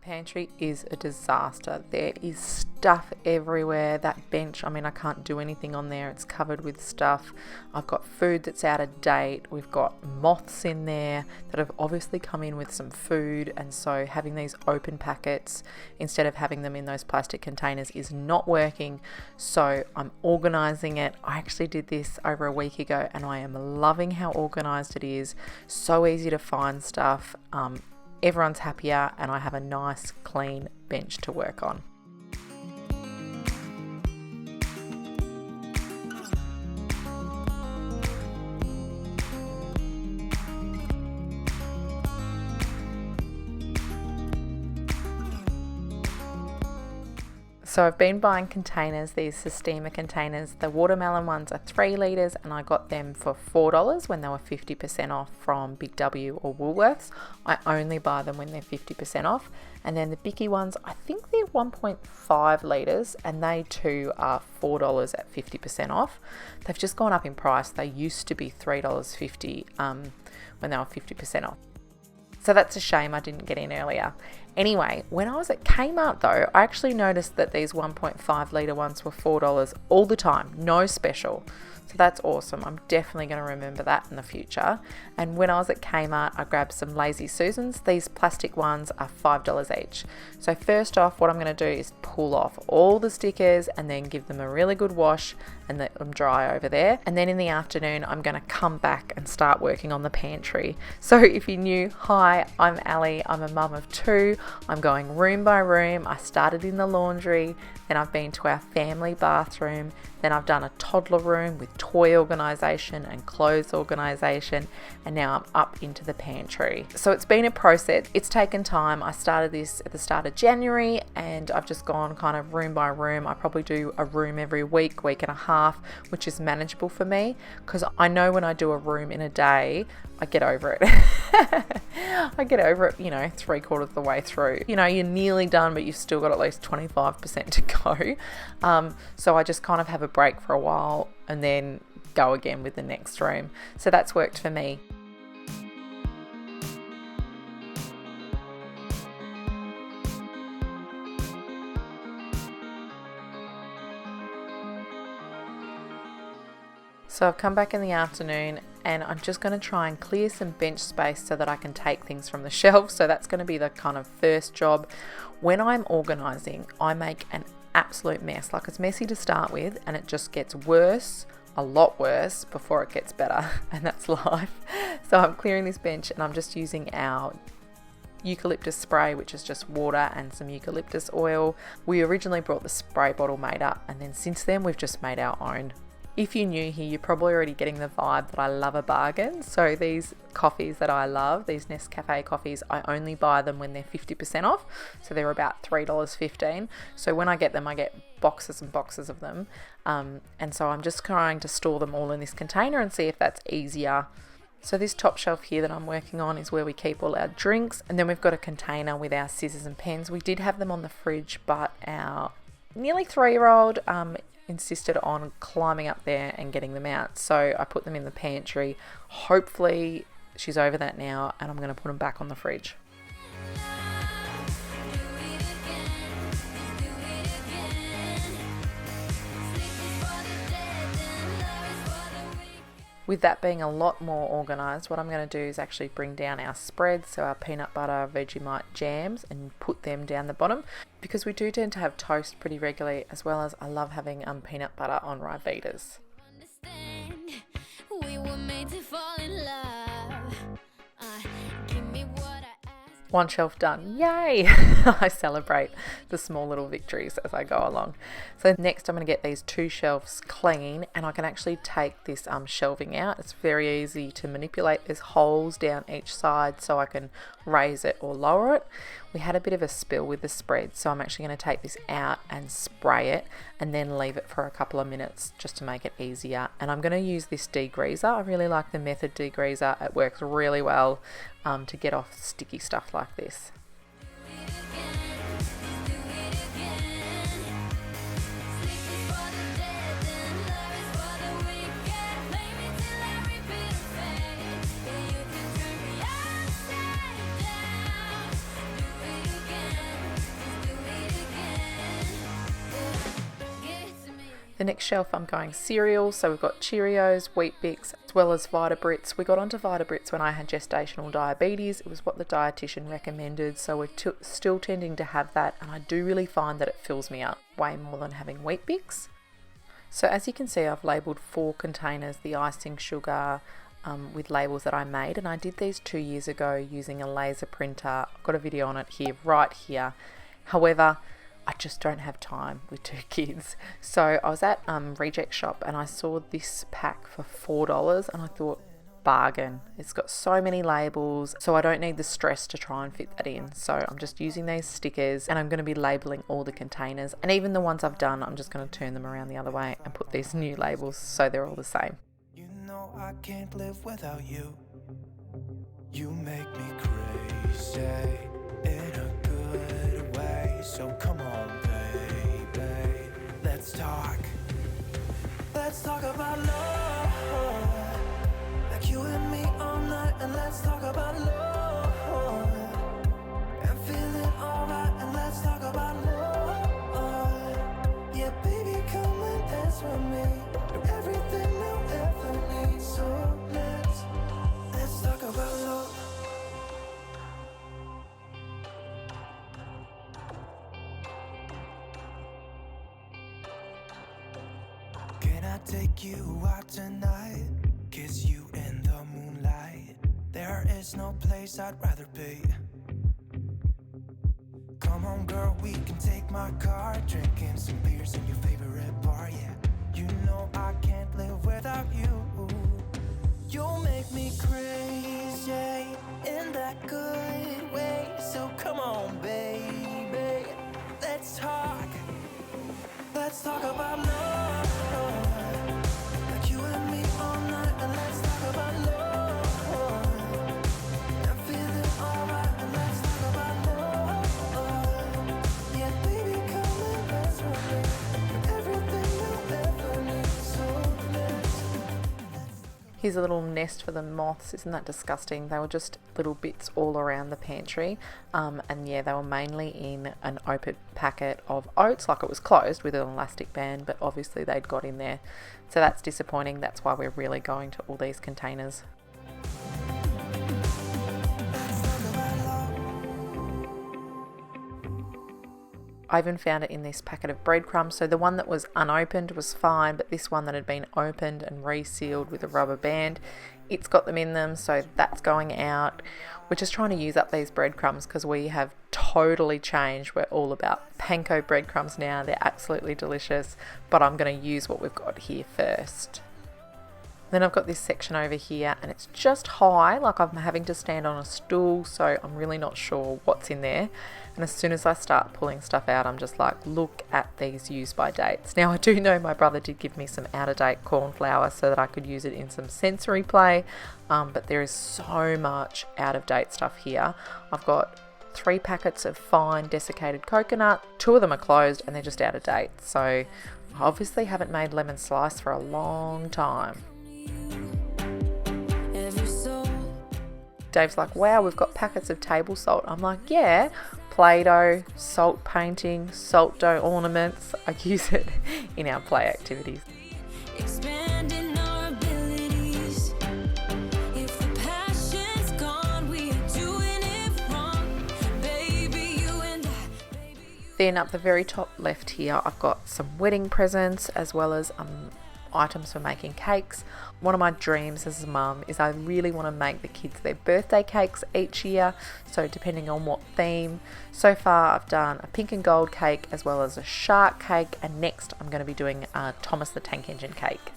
Pantry is a disaster. There is stuff everywhere. That bench, I mean, I can't do anything on there. It's covered with stuff. I've got food that's out of date. We've got moths in there that have obviously come in with some food, and so having these open packets instead of having them in those plastic containers is not working. So I'm organizing it. I actually did this over a week ago and I am loving how organized it is. So easy to find stuff. Everyone's happier, and I have a nice clean bench to work on. So I've been buying containers, these Sistema containers. The watermelon ones are 3 litres, and I got them for $4 when they were 50% off from Big W or Woolworths. I only buy them when they're 50% off. And then the Bicky ones, I think they're 1.5 litres, and they too are $4 at 50% off. They've just gone up in price. They used to be $3.50 when they were 50% off. So that's a shame I didn't get in earlier. Anyway, when I was at Kmart though, I actually noticed that these 1.5 litre ones were $4 all the time, no special. So that's awesome. I'm definitely going to remember that in the future. And when I was at Kmart, I grabbed some Lazy Susans. These plastic ones are $5 each. So first off, what I'm going to do is pull off all the stickers and then give them a really good wash and let them dry over there. And then in the afternoon, I'm going to come back and start working on the pantry. So if you're new, hi, I'm Ali. I'm a mum of 2. I'm going room by room. I started in the laundry, then I've been to our family bathroom, then I've done a toddler room with toy organisation and clothes organisation, and now I'm up into the pantry. So it's been a process. It's taken time. I started this at the start of January and I've just gone kind of room by room. I probably do a room every week, week and a half, which is manageable for me because I know when I do a room in a day, I get over it. I get over it, 3/4 of the way through. You're nearly done, but you've still got at least 25% to go. So I just kind of have a break for a while and then go again with the next room. So that's worked for me. So I've come back in the afternoon and I'm just going to try and clear some bench space so that I can take things from the shelf. So that's going to be the kind of first job. When I'm organising, I make an absolute mess. Like, it's messy to start with and it just gets worse, a lot worse, before it gets better. And that's life. So I'm clearing this bench and I'm just using our eucalyptus spray, which is just water and some eucalyptus oil. We originally brought the spray bottle made up and then since then we've just made our own. If you're new here, you're probably already getting the vibe that I love a bargain. So these coffees that I love, these Nescafe coffees, I only buy them when they're 50% off. So they're about $3.15. So when I get them, I get boxes and boxes of them. And so I'm just trying to store them all in this container and see if that's easier. So this top shelf here that I'm working on is where we keep all our drinks. And then we've got a container with our scissors and pens. We did have them on the fridge, but our nearly 3-year-old insisted on climbing up there and getting them out. So I put them in the pantry. Hopefully she's over that now and I'm going to put them back on the fridge. With that being a lot more organised, what I'm going to do is actually bring down our spreads, so our peanut butter Vegemite jams, and put them down the bottom because we do tend to have toast pretty regularly, as well as I love having peanut butter on Ryvitas. We were made to fall in love. Give me what I asked. One shelf done. Yay! I celebrate the small little victories as I go along. So next I'm going to get these 2 shelves clean and I can actually take this shelving out. It's very easy to manipulate. There's holes down each side so I can raise it or lower it. We had a bit of a spill with the spread, so I'm actually going to take this out and spray it and then leave it for a couple of minutes just to make it easier. And I'm going to use this degreaser. I really like the Method degreaser. It works really well to get off sticky stuff like this. The next shelf I'm going cereal, so we've got Cheerios, Wheat Bix, as well as Vitabrits. We got onto Vitabrits when I had gestational diabetes. It was what the dietitian recommended, so we're still tending to have that, and I do really find that it fills me up way more than having Wheat Bix. So as you can see, I've labelled 4 containers, the icing sugar, with labels that I made, and I did these 2 years ago using a laser printer. I've got a video on it here, right here. However, I just don't have time with 2 kids. So I was at Reject Shop and I saw this pack for $4 and I thought, bargain. It's got so many labels, so I don't need the stress to try and fit that in. So I'm just using these stickers and I'm going to be labeling all the containers, and even the ones I've done, I'm just going to turn them around the other way and put these new labels so they're all the same. You know I can't live without you. You make me crazy in a good way. So come on, baby, let's talk. Let's talk about love, like you and me all night. And let's talk about love and feeling alright. And let's talk about love. Yeah, baby, come and dance with me. Everything that take you out tonight, kiss you in the moonlight. There is no place I'd rather be. Come on girl, we can take my car, drinking some beers in your favorite bar, yeah. You know I can't live without you. You'll make me crazy in that good way. So come on baby, let's talk about love. Like you and me all night, and let's talk about love. I'm feeling alright, and let's talk about love. Yeah baby, come and let's run it. Everything you'll ever need, so Here's a little nest for the moths. Isn't that disgusting? They were just little bits all around the pantry. And yeah, they were mainly in an open packet of oats, like it was closed with an elastic band, but obviously they'd got in there. So that's disappointing. That's why we're really going to all these containers. I even found it in this packet of breadcrumbs. So the one that was unopened was fine, but this one that had been opened and resealed with a rubber band, it's got them in them, so that's going out. We're just trying to use up these breadcrumbs because we have totally changed. We're all about panko breadcrumbs now. They're absolutely delicious, but I'm going to use what we've got here first. Then I've got this section over here and it's just high, like I'm having to stand on a stool, so I'm really not sure what's in there. And as soon as I start pulling stuff out, I'm just like, look at these use by dates. Now I do know my brother did give me some out of date corn flour so that I could use it in some sensory play, but there is so much out of date stuff here. I've got 3 packets of fine desiccated coconut, 2 of them are closed and they're just out of date. So I obviously haven't made lemon slice for a long time. Dave's like, wow, we've got packets of table salt. I'm like, yeah, Play-Doh, salt painting, salt dough ornaments. I use it in our play activities. Expanding our abilities. If the passion's gone, we are doing it wrong. Baby, you and I. Then up the very top left here, I've got some wedding presents as well as items for making cakes. One of my dreams as a mum is I really want to make the kids their birthday cakes each year, so depending on what theme. So far I've done a pink and gold cake as well as a shark cake, and next I'm going to be doing a Thomas the Tank Engine cake.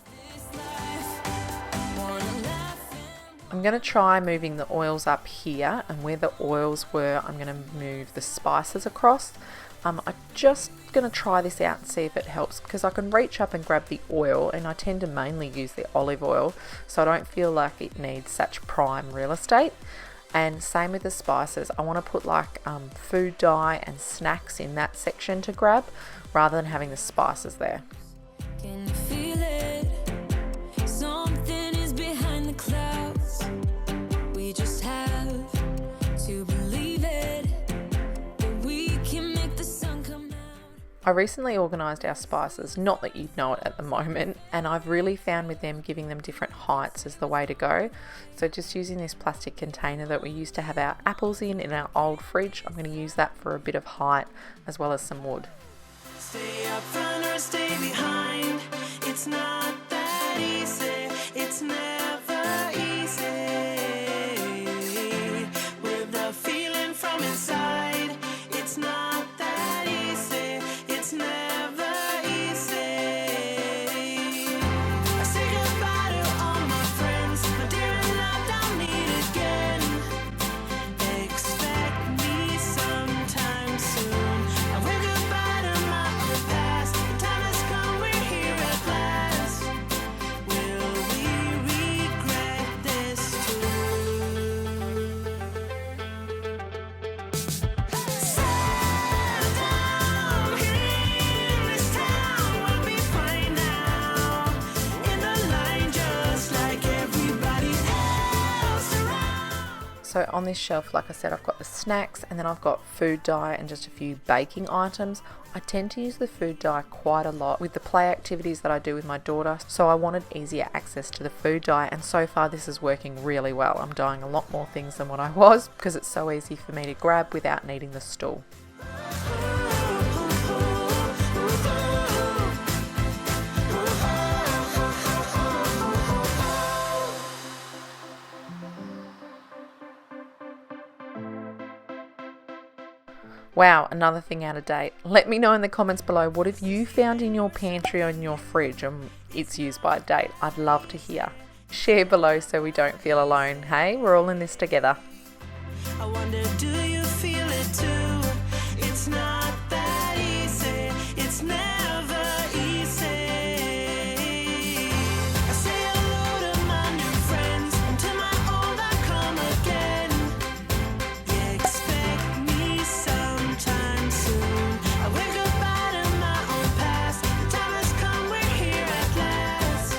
I'm going to try moving the oils up here, and where the oils were I'm going to move the spices across. I'm just going to try this out and see if it helps, because I can reach up and grab the oil, and I tend to mainly use the olive oil, so I don't feel like it needs such prime real estate. And same with the spices, I want to put like food dye and snacks in that section to grab rather than having the spices there. Can you feel it? Something is behind the clouds. We just have to believe it, that we can make the sun come out. I recently organised our spices, not that you'd know it at the moment, and I've really found with them giving them different heights is the way to go. So just using this plastic container that we used to have our apples in our old fridge, I'm going to use that for a bit of height as well as some wood. Stay up front or stay behind. It's not that easy. It's never easy. With the feeling from inside, it's not that easy. It's never easy. I say goodbye to all my friends, my dear and loved, I'll meet again. Expect me sometime soon. I wave goodbye to my old past. The time has come, we're here at last. Will we regret this too? Settle down here in this town. We'll be fine now. In the line, just like everybody else around. So on this shelf, like I said, I've got the snacks, and then I've got food dye and just a few baking items. I tend to use the food dye quite a lot with the play activities that I do with my daughter, so I wanted easier access to the food dye, and so far this is working really well. I'm dyeing a lot more things than what I was because it's so easy for me to grab without needing the stool. Wow, another thing out of date. Let me know in the comments below, what have you found in your pantry or in your fridge and it's used by date? I'd love to hear. Share below so we don't feel alone. Hey, we're all in this together. I wonder, do you feel it too? It's not that easy. It's never easy. I say hello to my new friends, and to my old I come again. You expect me sometime soon. I wave goodbye to my own past. The time has come, we're here at last.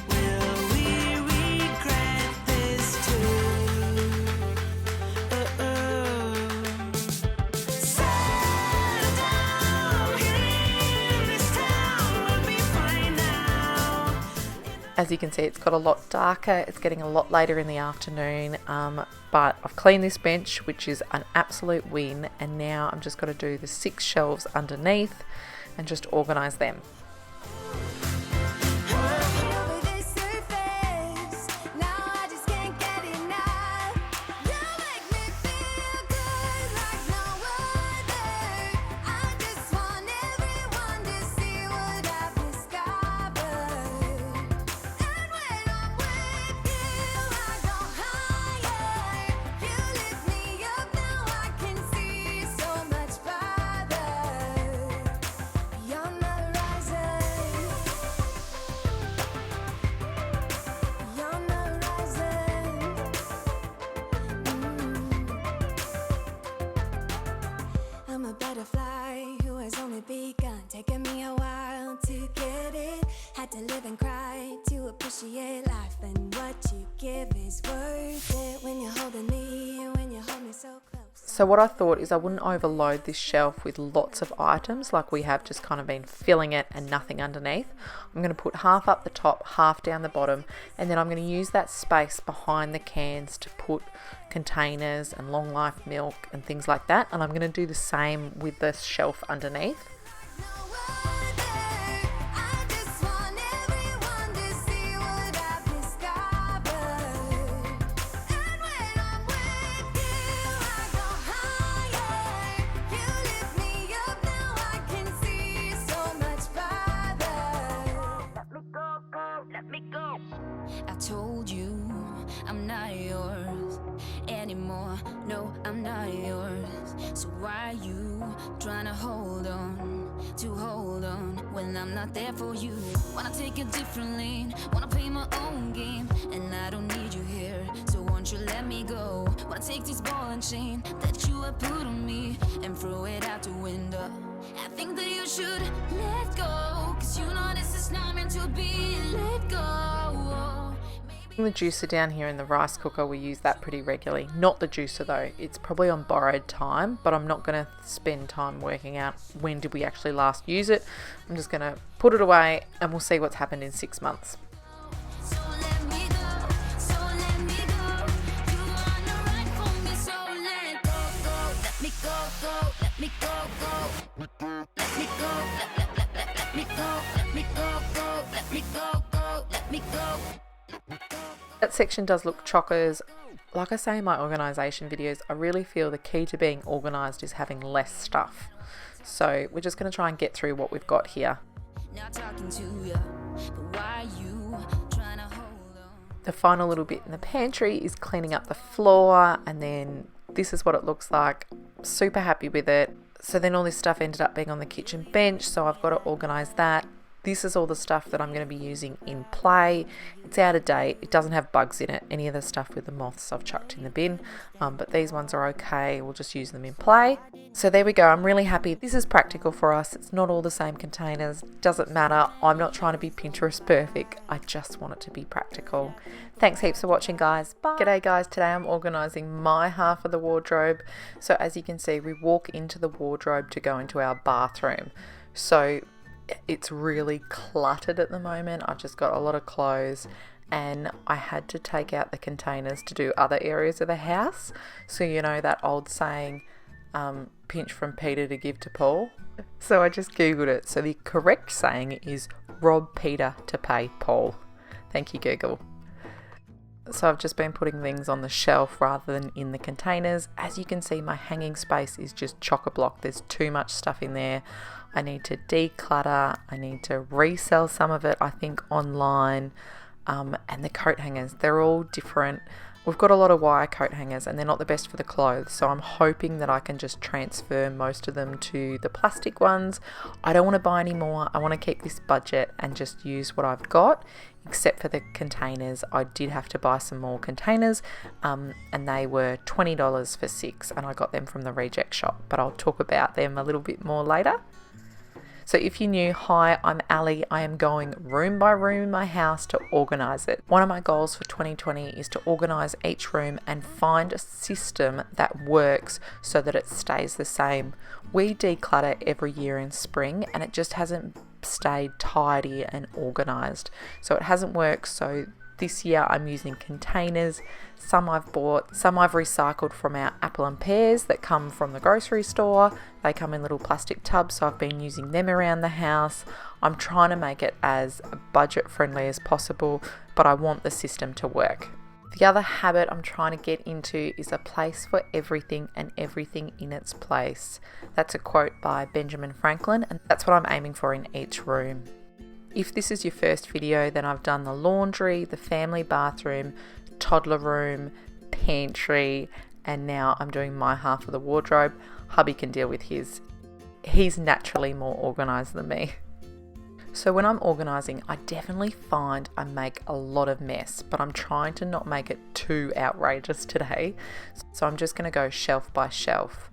Will we regret this too? Settle down here in this town. We'll be fine now. As you can see, it's got a lot darker. It's getting a lot later in the afternoon, but I've cleaned this bench, which is an absolute win. And now I'm just got to do the 6 shelves underneath and just organize them. Over this surface, now I just can't get enough. You make me feel good like no other. I just want everyone to see what I've discovered. And when I'm with you, I go higher. You lift me up, now I can see so much farther. Beyond the horizon. Beyond the horizon. I'm a butterfly who has only begun. Taking me a while to get it. Had to live and cry to appreciate life. And what you give is worth it. When you're holding me, when you hold me so close. So what I thought is I wouldn't overload this shelf with lots of items like we have just kind of been filling it and nothing underneath. I'm going to put half up the top, half down the bottom, and then I'm going to use that space behind the cans to put containers and long life milk and things like that. And I'm going to do the same with the shelf underneath. No other. I just want everyone to see what I've discovered. And when I'm with you, I go higher. You lift me up, now I can see so much farther. Let me go. I told you I'm not yours anymore. No, I'm not yours. So why you trying to hold on when I'm not there for you? Wanna take a different lane, wanna play my own game, and I don't need you here. So won't you let me go? Wanna take this ball and chain that you have put on me and throw it out the window. I think that you should let go, 'cause you know this is not meant to be. Let go. The juicer down here in the rice cooker, we use that pretty regularly. Not the juicer though, it's probably on borrowed time, but I'm not going to spend time working out when did we actually last use it. I'm just going to put it away and we'll see what's happened in 6 months. So let me go, so let me go. You want the right for me, so let go. Let me go, let me go. Let me go, let me go, let me go, let me go, let me go. That section does look chockers. Like I say in my organisation videos, I really feel the key to being organised is having less stuff. So we're just going to try and get through what we've got here. Not talking to you, but why you trying to hold on? The final little bit in the pantry is cleaning up the floor, and then this is what it looks like. Super happy with it. So then all this stuff ended up being on the kitchen bench, so I've got to organise that. This is all the stuff that I'm going to be using in play. It's out of date. It doesn't have bugs in it. Any of the stuff with the moths I've chucked in the bin. But these ones are okay. We'll just use them in play. So there we go. I'm really happy. This is practical for us. It's not all the same containers. Doesn't matter. I'm not trying to be Pinterest perfect. I just want it to be practical. Thanks heaps for watching, guys. Bye. G'day, guys. Today I'm organising my half of the wardrobe. So as you can see, we walk into the wardrobe to go into our bathroom. So it's really cluttered at the moment. I've just got a lot of clothes and I had to take out the containers to do other areas of the house. So you know that old saying, pinch from Peter to give to Paul. So I just googled it. So the correct saying is rob Peter to pay Paul. Thank you, Google. So I've just been putting things on the shelf rather than in the containers. As you can see, my hanging space is just chock-a-block. There's too much stuff in there. I need to declutter. I need to resell some of it, I think, online. And the coat hangers, they're all different. We've got a lot of wire coat hangers and they're not the best for the clothes. So I'm hoping that I can just transfer most of them to the plastic ones. I don't want to buy any more. I want to keep this budget and just use what I've got, except for the containers. I did have to buy some more containers and they were $20 for 6 and I got them from the reject shop, but I'll talk about them a little bit more later. So if you're new, hi, I'm Ali. I am going room by room in my house to organise it. One of my goals for 2020 is to organise each room and find a system that works so that it stays the same. We declutter every year in spring and it just hasn't stayed tidy and organised. So it hasn't worked. So this year I'm using containers. Some I've bought, some I've recycled from our apple and pears that come from the grocery store. They come in little plastic tubs, so I've been using them around the house. I'm trying to make it as budget friendly as possible, but I want the system to work. The other habit I'm trying to get into is a place for everything and everything in its place. That's a quote by Benjamin Franklin, and that's what I'm aiming for in each room. If this is your first video, then I've done the laundry, the family bathroom, toddler room, pantry, and now I'm doing my half of the wardrobe. Hubby can deal with his. He's naturally more organised than me. So when I'm organising, I definitely find I make a lot of mess, but I'm trying to not make it too outrageous today. So I'm just going to go shelf by shelf.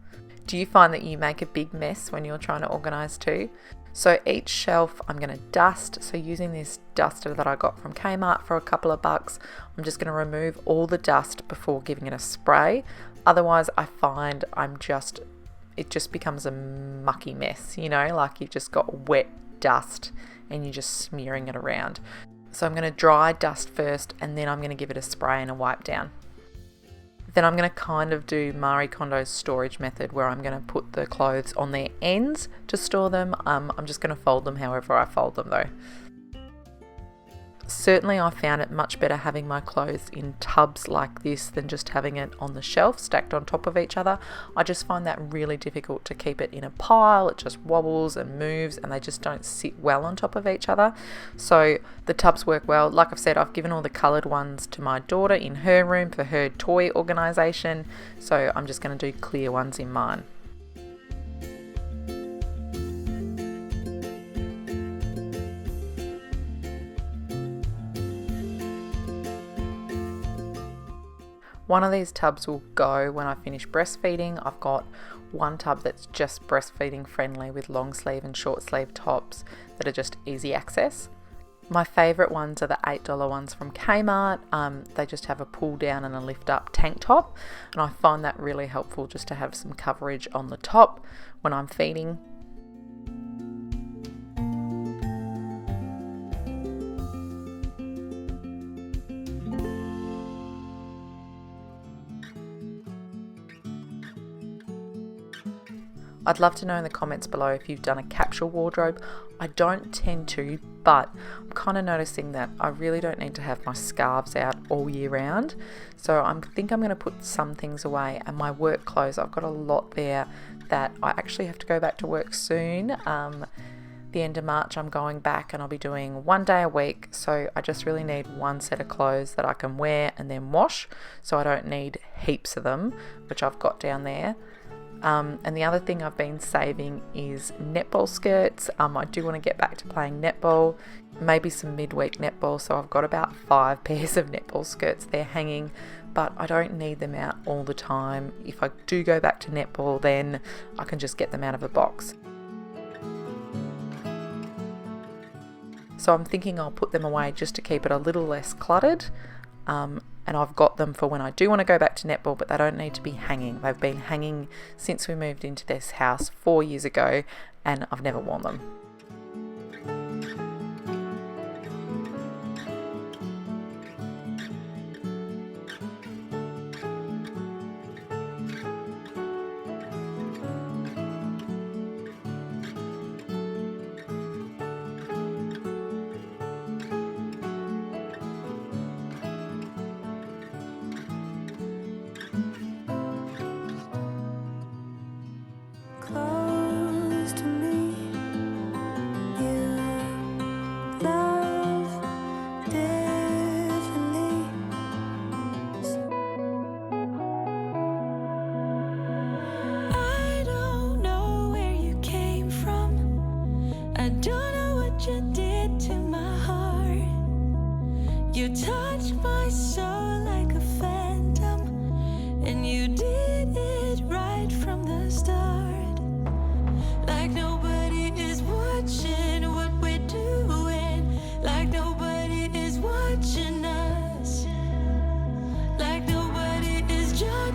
Do you find that you make a big mess when you're trying to organise too? So each shelf I'm going to dust. So using this duster that I got from Kmart for a couple of bucks, I'm just going to remove all the dust before giving it a spray. Otherwise I find it just becomes a mucky mess, like you've just got wet dust and you're just smearing it around. So I'm going to dry dust first and then I'm going to give it a spray and a wipe down. Then I'm going to kind of do Marie Kondo's storage method where I'm going to put the clothes on their ends to store them. I'm just going to fold them however I fold them though. Certainly I found it much better having my clothes in tubs like this than just having it on the shelf stacked on top of each other. I just find that really difficult to keep it in a pile. It just wobbles and moves and they just don't sit well on top of each other. So the tubs work well. Like I've said, I've given all the coloured ones to my daughter in her room for her toy organisation. So I'm just going to do clear ones in mine. One of these tubs will go when I finish breastfeeding. I've got one tub that's just breastfeeding friendly with long sleeve and short sleeve tops that are just easy access. My favourite ones are the $8 ones from Kmart. They just have a pull down and a lift up tank top, and I find that really helpful just to have some coverage on the top when I'm feeding. I'd love to know in the comments below if you've done a capsule wardrobe. I don't tend to, but I'm kind of noticing that I really don't need to have my scarves out all year round. So I think I'm going to put some things away, and my work clothes, I've got a lot there that I actually have to go back to work soon. The end of March I'm going back and I'll be doing 1 day a week, so I just really need one set of clothes that I can wear and then wash, so I don't need heaps of them, which I've got down there. And the other thing I've been saving is netball skirts. I do want to get back to playing netball, maybe some midweek netball, so I've got about 5 pairs of netball skirts there hanging, but I don't need them out all the time. If I do go back to netball, then I can just get them out of the box. So I'm thinking I'll put them away just to keep it a little less cluttered. And I've got them for when I do want to go back to netball, but they don't need to be hanging. They've been hanging since we moved into this house 4 years ago, and I've never worn them.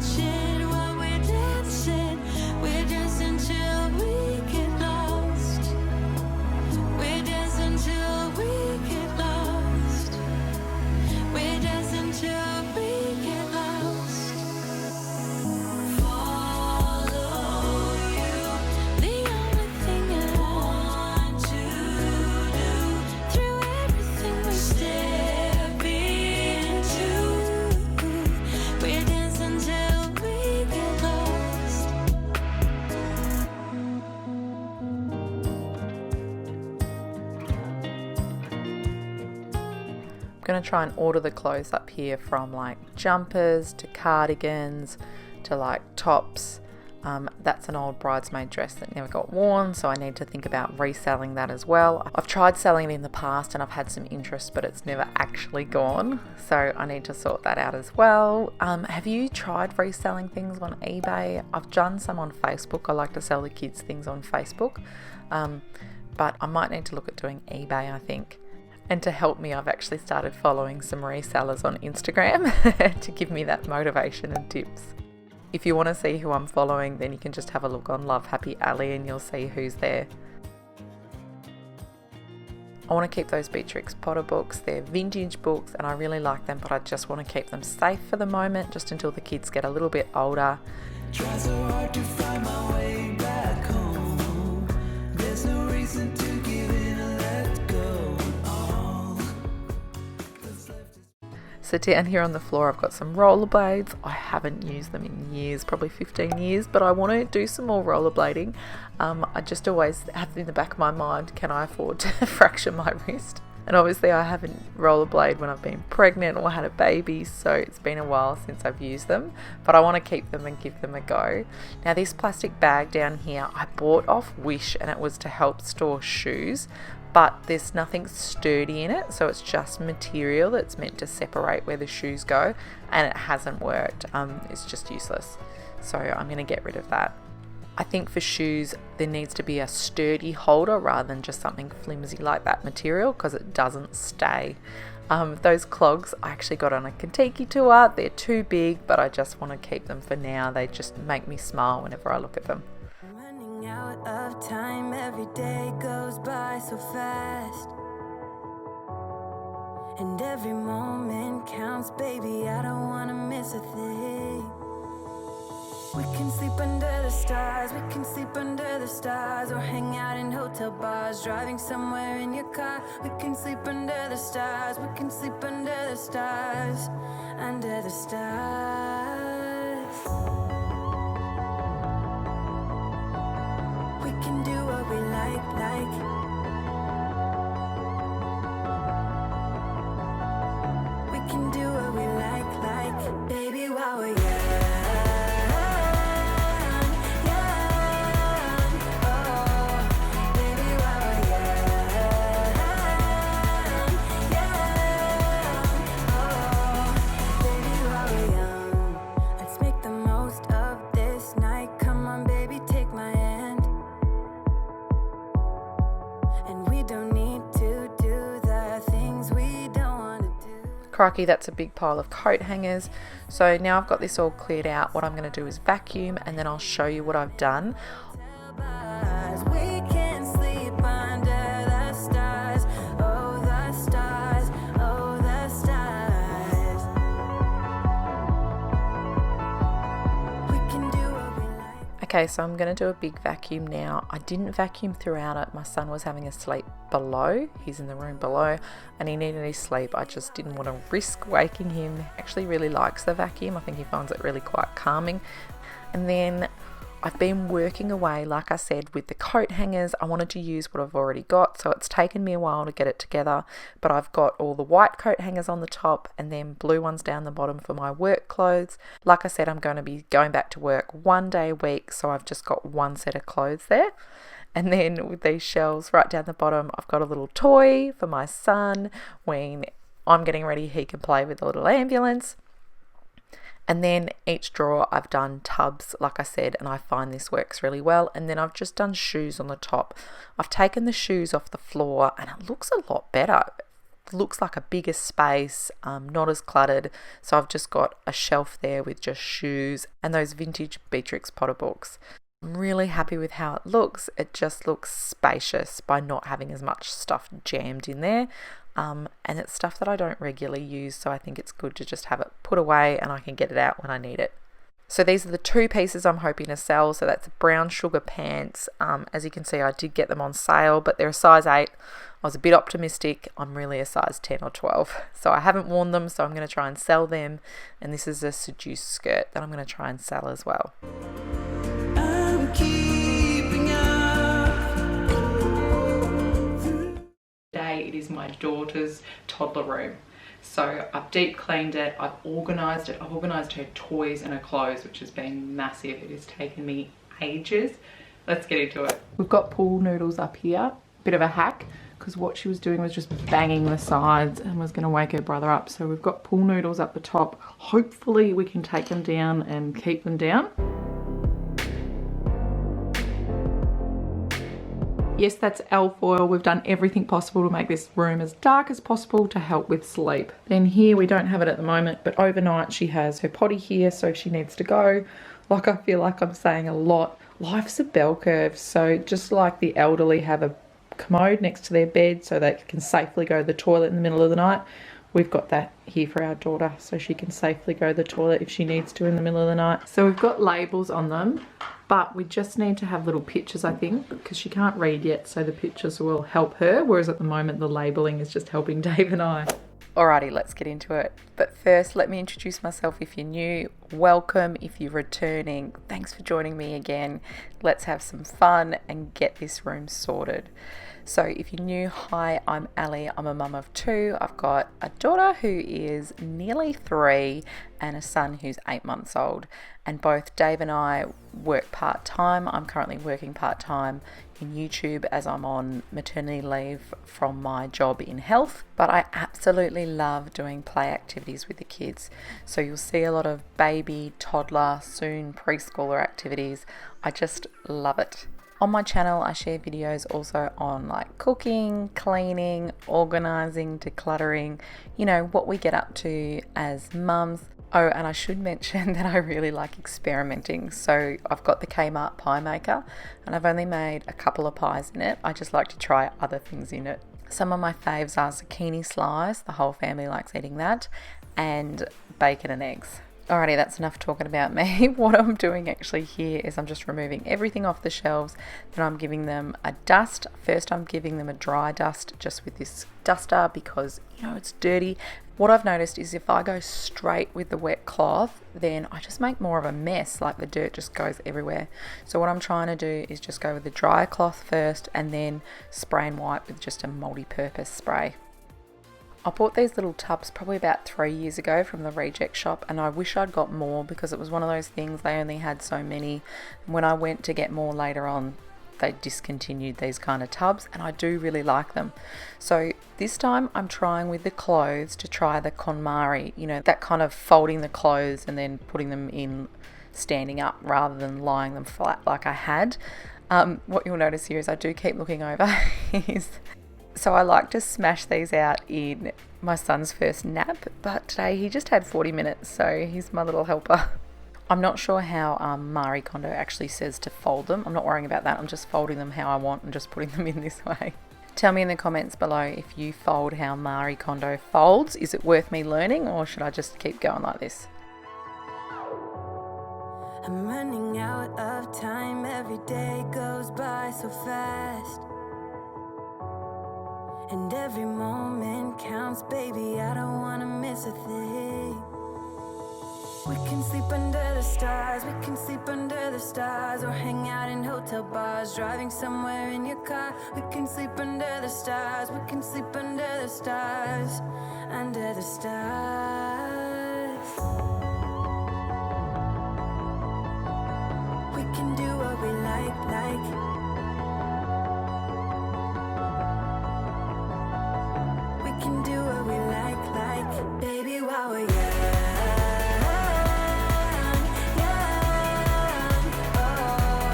watching while we're dancing. We're dancing till we get lost. We're dancing till we get lost. We're dancing till we get lost. Follow you. The only thing I want to do. Through everything we step into. We're dancing till we get lost. I'm going to try and order the clothes up here from like jumpers to cardigans to like tops. That's an old bridesmaid dress that never got worn, so I need to think about reselling that as well. I've tried selling it in the past and I've had some interest, but it's never actually gone, so I need to sort that out as well. Have you tried reselling things on eBay? I've done some on Facebook. I like to sell the kids things on Facebook, but I might need to look at doing eBay, I think. And to help me, I've actually started following some resellers on Instagram to give me that motivation and tips. If you want to see who I'm following, then you can just have a look on Love Happy Alley and you'll see who's there. I want to keep those Beatrix Potter books. They're vintage books and I really like them, but I just want to keep them safe for the moment, just until the kids get a little bit older. Try so hard to find my way back home. There's no reason to give in and let go. All that's left is So down here on the floor, I've got some rollerblades. I haven't used them in years, probably 15 years, but I want to do some more rollerblading. I just always have in the back of my mind, can I afford to fracture my wrist? And obviously I haven't rollerblade when I've been pregnant or had a baby, so it's been a while since I've used them, but I want to keep them and give them a go. Now this plastic bag down here, I bought off Wish and it was to help store shoes, but there's nothing sturdy in it, so it's just material that's meant to separate where the shoes go, and it hasn't worked. It's just useless, so I'm going to get rid of that. I think for shoes there needs to be a sturdy holder rather than just something flimsy like that material, because it doesn't stay. Those clogs I actually got on a Kentucky tour. They're too big, but I just want to keep them for now. They just make me smile whenever I look at them. Running out of time, every day goes by so fast. And every moment counts, baby, I don't wanna miss a thing. We can sleep under the stars, we can sleep under the stars, or hang out in hotel bars, driving somewhere in your car. We can sleep under the stars, we can sleep under the stars, under the stars. We can do what we like. We can do what we like, baby, while we're young. Crikey, that's a big pile of coat hangers. So now I've got this all cleared out, what I'm going to do is vacuum and then I'll show you what I've done. We can sleep under the stars. Oh, the stars. Oh, the stars. We can do what we like. Okay, so I'm going to do a big vacuum now. I didn't vacuum throughout it. My son was having a sleep below. He's in the room below and he needed his sleep. I just didn't want to risk waking him. He actually really likes the vacuum. I think he finds it really quite calming. And then I've been working away, like I said, with the coat hangers. I wanted to use what I've already got, so it's taken me a while to get it together, but I've got all the white coat hangers on the top and then blue ones down the bottom for my work clothes. Like I said, I'm going to be going back to work 1 day a week, so I've just got one set of clothes there. And then with these shelves right down the bottom, I've got a little toy for my son. When I'm getting ready, he can play with the little ambulance. And then each drawer I've done tubs, like I said, and I find this works really well. And then I've just done shoes on the top. I've taken the shoes off the floor and it looks a lot better. looks like a bigger space, not as cluttered. So I've just got a shelf there with just shoes and those vintage Beatrix Potter books. I'm really happy with how it looks. It just looks spacious by not having as much stuff jammed in there. And it's stuff that I don't regularly use, so I think it's good to just have it put away and I can get it out when I need it. So these are the two pieces I'm hoping to sell. So that's brown sugar pants. As you can see, I did get them on sale, but they're a size 8. I was a bit optimistic. I'm really a size 10 or 12. So I haven't worn them, so I'm going to try and sell them. And this is a Seduce skirt that I'm going to try and sell as well. I'm keeping up. Today it is my daughter's toddler room. So I've deep cleaned it, I've organised it, I've organised her toys and her clothes, which has been massive. It has taken me ages. Let's get into it. We've got pool noodles up here, bit of a hack, because what she was doing was just banging the sides and was going to wake her brother up. So we've got pool noodles up the top. Hopefully we can take them down and keep them down. Yes, that's alfoil. We've done everything possible to make this room as dark as possible to help with sleep. Then here, we don't have it at the moment, but overnight she has her potty here, so if she needs to go, like I feel like I'm saying a lot, life's a bell curve. So just like the elderly have a commode next to their bed so they can safely go to the toilet in the middle of the night, we've got that here for our daughter so she can safely go to the toilet if she needs to in the middle of the night. So we've got labels on them, but we just need to have little pictures, I think, because she can't read yet, so the pictures will help her, whereas at the moment the labelling is just helping Dave and I. Alrighty, let's get into it. But first, let me introduce myself if you're new. Welcome if you're returning. Thanks for joining me again. Let's have some fun and get this room sorted. So if you're new, hi, I'm Ali. I'm a mum of 2. I've got a daughter who is nearly 3 and a son who's 8 months old. And both Dave and I work part-time. I'm currently working part-time in YouTube as I'm on maternity leave from my job in health. But I absolutely love doing play activities with the kids. So you'll see a lot of baby, toddler, soon preschooler activities. I just love it. On my channel, I share videos also on like cooking, cleaning, organising, decluttering, you know, what we get up to as mums. Oh, and I should mention that I really like experimenting. So I've got the Kmart pie maker and I've only made a couple of pies in it. I just like to try other things in it. Some of my faves are zucchini slice, the whole family likes eating that, and bacon and eggs. Alrighty, that's enough talking about me. What I'm doing actually here is I'm just removing everything off the shelves. Then I'm giving them a dust. First I'm giving them a dry dust just with this duster because, you know, it's dirty. What I've noticed is if I go straight with the wet cloth, then I just make more of a mess, like the dirt just goes everywhere. So what I'm trying to do is just go with the dry cloth first and then spray and wipe with just a multi-purpose spray. I bought these little tubs probably about 3 years ago from the reject shop, and I wish I'd got more because it was one of those things, they only had so many. When I went to get more later on, they discontinued these kind of tubs, and I do really like them. So this time I'm trying with the clothes to try the KonMari, you know, that kind of folding the clothes and then putting them in standing up rather than lying them flat like I had. What you'll notice here is I do keep looking over. So I like to smash these out in my son's first nap, but today he just had 40 minutes, so he's my little helper. I'm not sure how Marie Kondo actually says to fold them. I'm not worrying about that. I'm just folding them how I want and just putting them in this way. Tell me in the comments below if you fold how Marie Kondo folds. Is it worth me learning or should I just keep going like this? I'm running out of time. Every day goes by so fast. And every moment counts, baby, I don't wanna miss a thing. We can sleep under the stars, we can sleep under the stars, or hang out in hotel bars, driving somewhere in your car. We can sleep under the stars, we can sleep under the stars, under the stars. We can do what we like. Can do what we like, baby, while we're young, oh,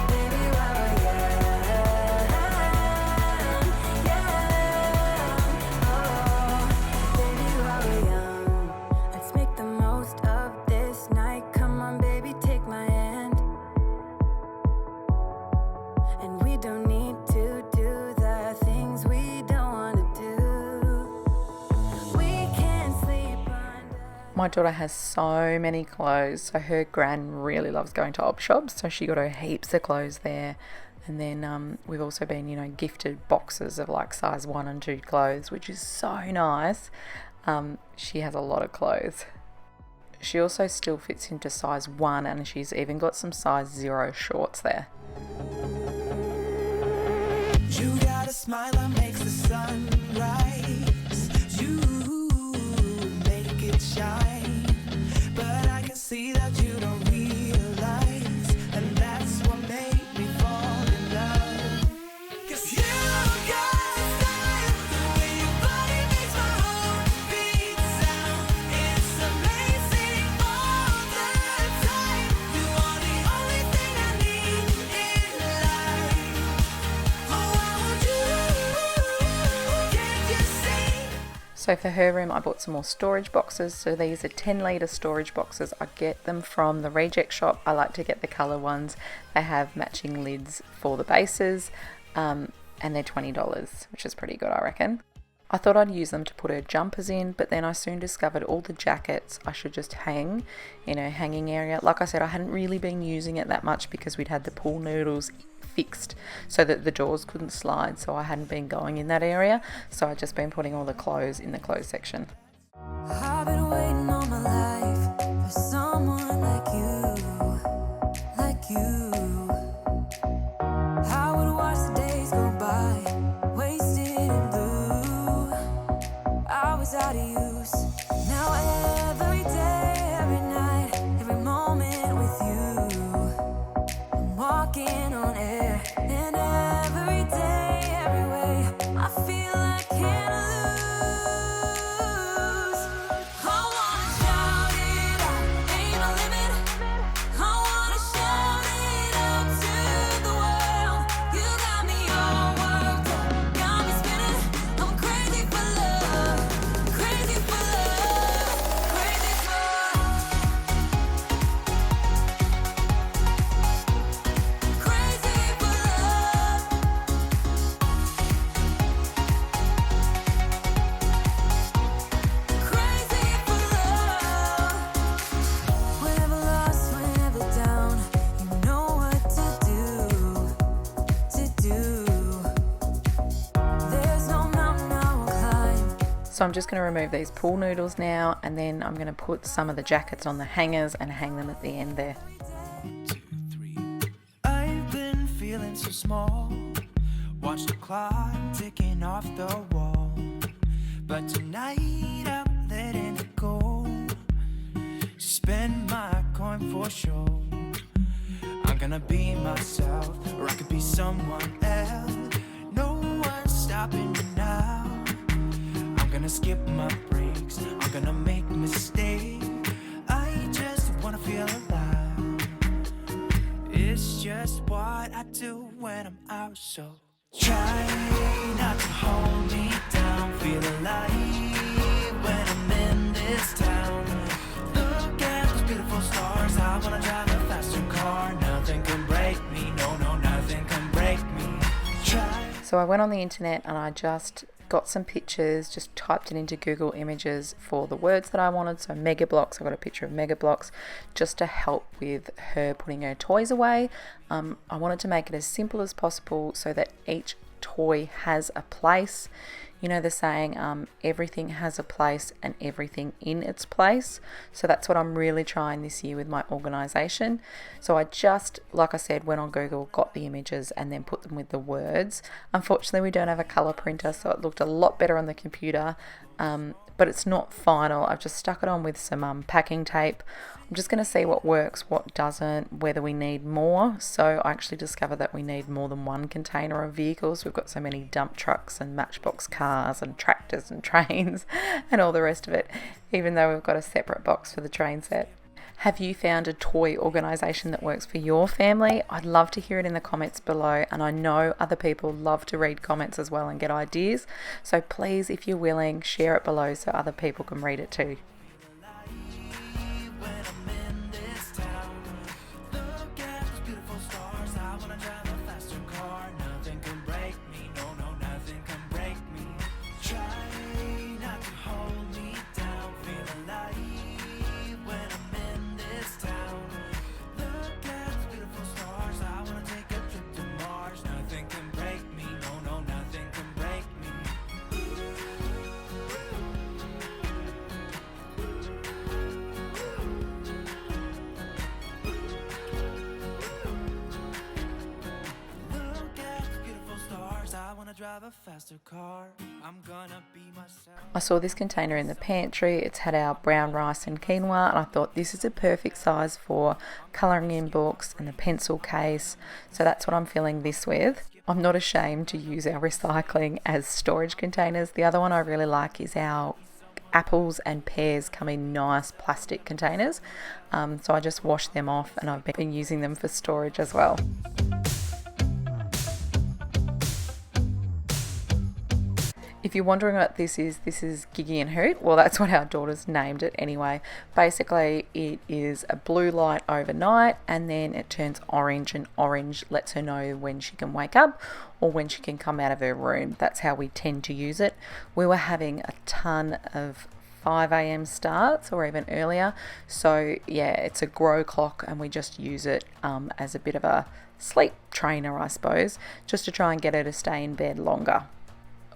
baby, while we're young, My daughter has so many clothes, so her gran really loves going to op shops, so she got her heaps of clothes there. And then we've also been, gifted boxes of like size 1 and 2 clothes, which is so nice. She has a lot of clothes. She also still fits into size 1, and she's even got some size 0 shorts there. You got a smile that makes the sun rise. You make it shine. But I can see that you don't realize, and that's what made me fall in love. 'Cause you got style, the way your body makes my heart beat sound. It's amazing all the time. You are the only thing I need in life. Oh, I want you. Can't you see? So for her room, I bought some more storage boxes. So these are 10-litre storage boxes. I get them from the reject shop. I like to get the colour ones. They have matching lids for the bases, and they're $20, which is pretty good, I reckon. I thought I'd use them to put her jumpers in, but then I soon discovered all the jackets I should just hang in her hanging area. Like I said, I hadn't really been using it that much because we'd had the pool noodles fixed so that the doors couldn't slide, so I hadn't been going in that area, so I'd just been putting all the clothes in the clothes section. I've been waiting all my life for someone like you, like you. I would watch the days go by, wasted in blue. I was out of use. Now every day, every night, every moment with you, I'm walking on air. And every day, every way, I feel I can't lose. I wanna shout it out, ain't no limit. I wanna shout it out to the world. You got me all worked up, got me spinning. I'm crazy for love, crazy for love, crazy for Whenever lost, whenever down, you know what to do. There's no mountain I won't climb. So I'm just going to remove these pool noodles now, and then I'm going to put some of the jackets on the hangers and hang them at the end there. 2, 3. I've been feeling so small. Watch the clock ticking off the wall. But tonight I'm letting it go. Spend my coin for sure. I'm gonna be myself, or I could be someone else. No one's stopping me now. I'm gonna skip my breaks. I'm gonna make mistakes. I just wanna feel alive. It's just what I do when I'm out, so try not to hold me down. Feel alive when I'm in this town. Look at those beautiful stars. I wanna drive a faster car. Nothing can break me. No, nothing can break me. Try. So I went on the internet and I just got some pictures, just typed it into Google Images for the words that I wanted. So Mega Blocks, I got a picture of Mega Blocks just to help with her putting her toys away. I wanted to make it as simple as possible so that each toy has a place. You know the saying, everything has a place and everything in its place. So that's what I'm really trying this year with my organisation. So I just, like I said, went on Google, got the images and then put them with the words. Unfortunately, we don't have a colour printer, so it looked a lot better on the computer. But it's not final. I've just stuck it on with some packing tape. I'm just going to see what works, what doesn't, whether we need more. So I actually discovered that we need more than one container of vehicles. We've got so many dump trucks and matchbox cars and tractors and trains and all the rest of it, even though we've got a separate box for the train set. Have you found a toy organisation that works for your family? I'd love to hear it in the comments below, and I know other people love to read comments as well and get ideas. So please, if you're willing, share it below so other people can read it too. Try not to hold me down, feel alive. drive a faster car. I'm gonna be myself. I saw this container in the pantry. It's had our brown rice and quinoa, and I thought this is a perfect size for colouring in books and the pencil case. So that's what I'm filling this with. I'm not ashamed to use our recycling as storage containers. The other one I really like is our apples and pears come in nice plastic containers. So I just wash them off, and I've been using them for storage as well. If you're wondering what this is Giggy and Hoot. Well, that's what our daughters named it anyway. Basically, it is a blue light overnight, and then it turns orange, and orange lets her know when she can wake up or when she can come out of her room. That's how we tend to use it. We were having a ton of 5 a.m. starts or even earlier. So yeah, it's a grow clock, and we just use it as a bit of a sleep trainer, I suppose, just to try and get her to stay in bed longer.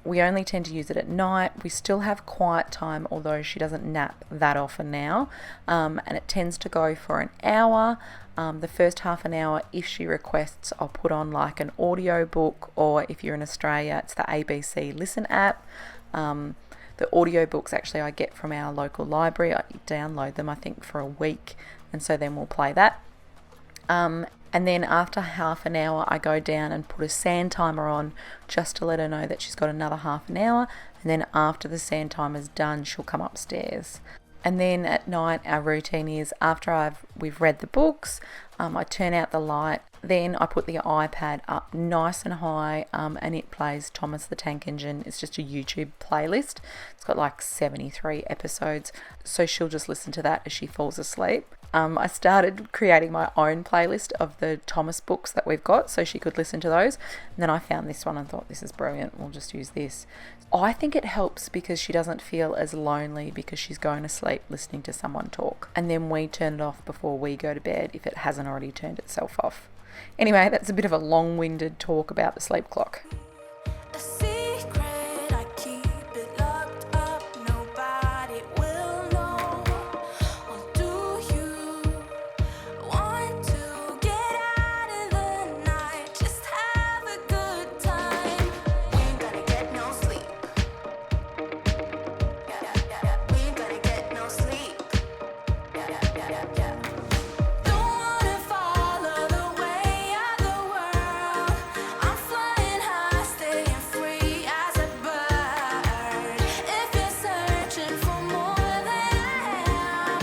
We only tend to use it at night. We still have quiet time, although she doesn't nap that often now. And it tends to go for an hour. The first half an hour, if she requests, I'll put on like an audio book, or if you're in Australia, it's the ABC Listen app. The audio books actually I get from our local library. I download them, I think, for a week, and so then we'll play that. And then after half an hour, I go down and put a sand timer on just to let her know that she's got another half an hour. And then after the sand timer's done, she'll come upstairs. And then at night, our routine is after we've read the books, I turn out the light. Then I put the iPad up nice and high, and it plays Thomas the Tank Engine. It's just a YouTube playlist. It's got like 73 episodes. So she'll just listen to that as she falls asleep. I started creating my own playlist of the Thomas books that we've got, so she could listen to those. And then I found this one and thought, this is brilliant. We'll just use this. I think it helps because she doesn't feel as lonely because she's going to sleep listening to someone talk. And then we turn it off before we go to bed if it hasn't already turned itself off. Anyway, that's a bit of a long-winded talk about the sleep clock. A secret, I keep it locked up, nobody will know. Or do you want to get out in the night? Just have a good time. We ain't gonna get no sleep. We ain't gonna get no sleep. Don't wanna follow the way of the world. I'm flying high, staying free as a bird. If you're searching for more than I am,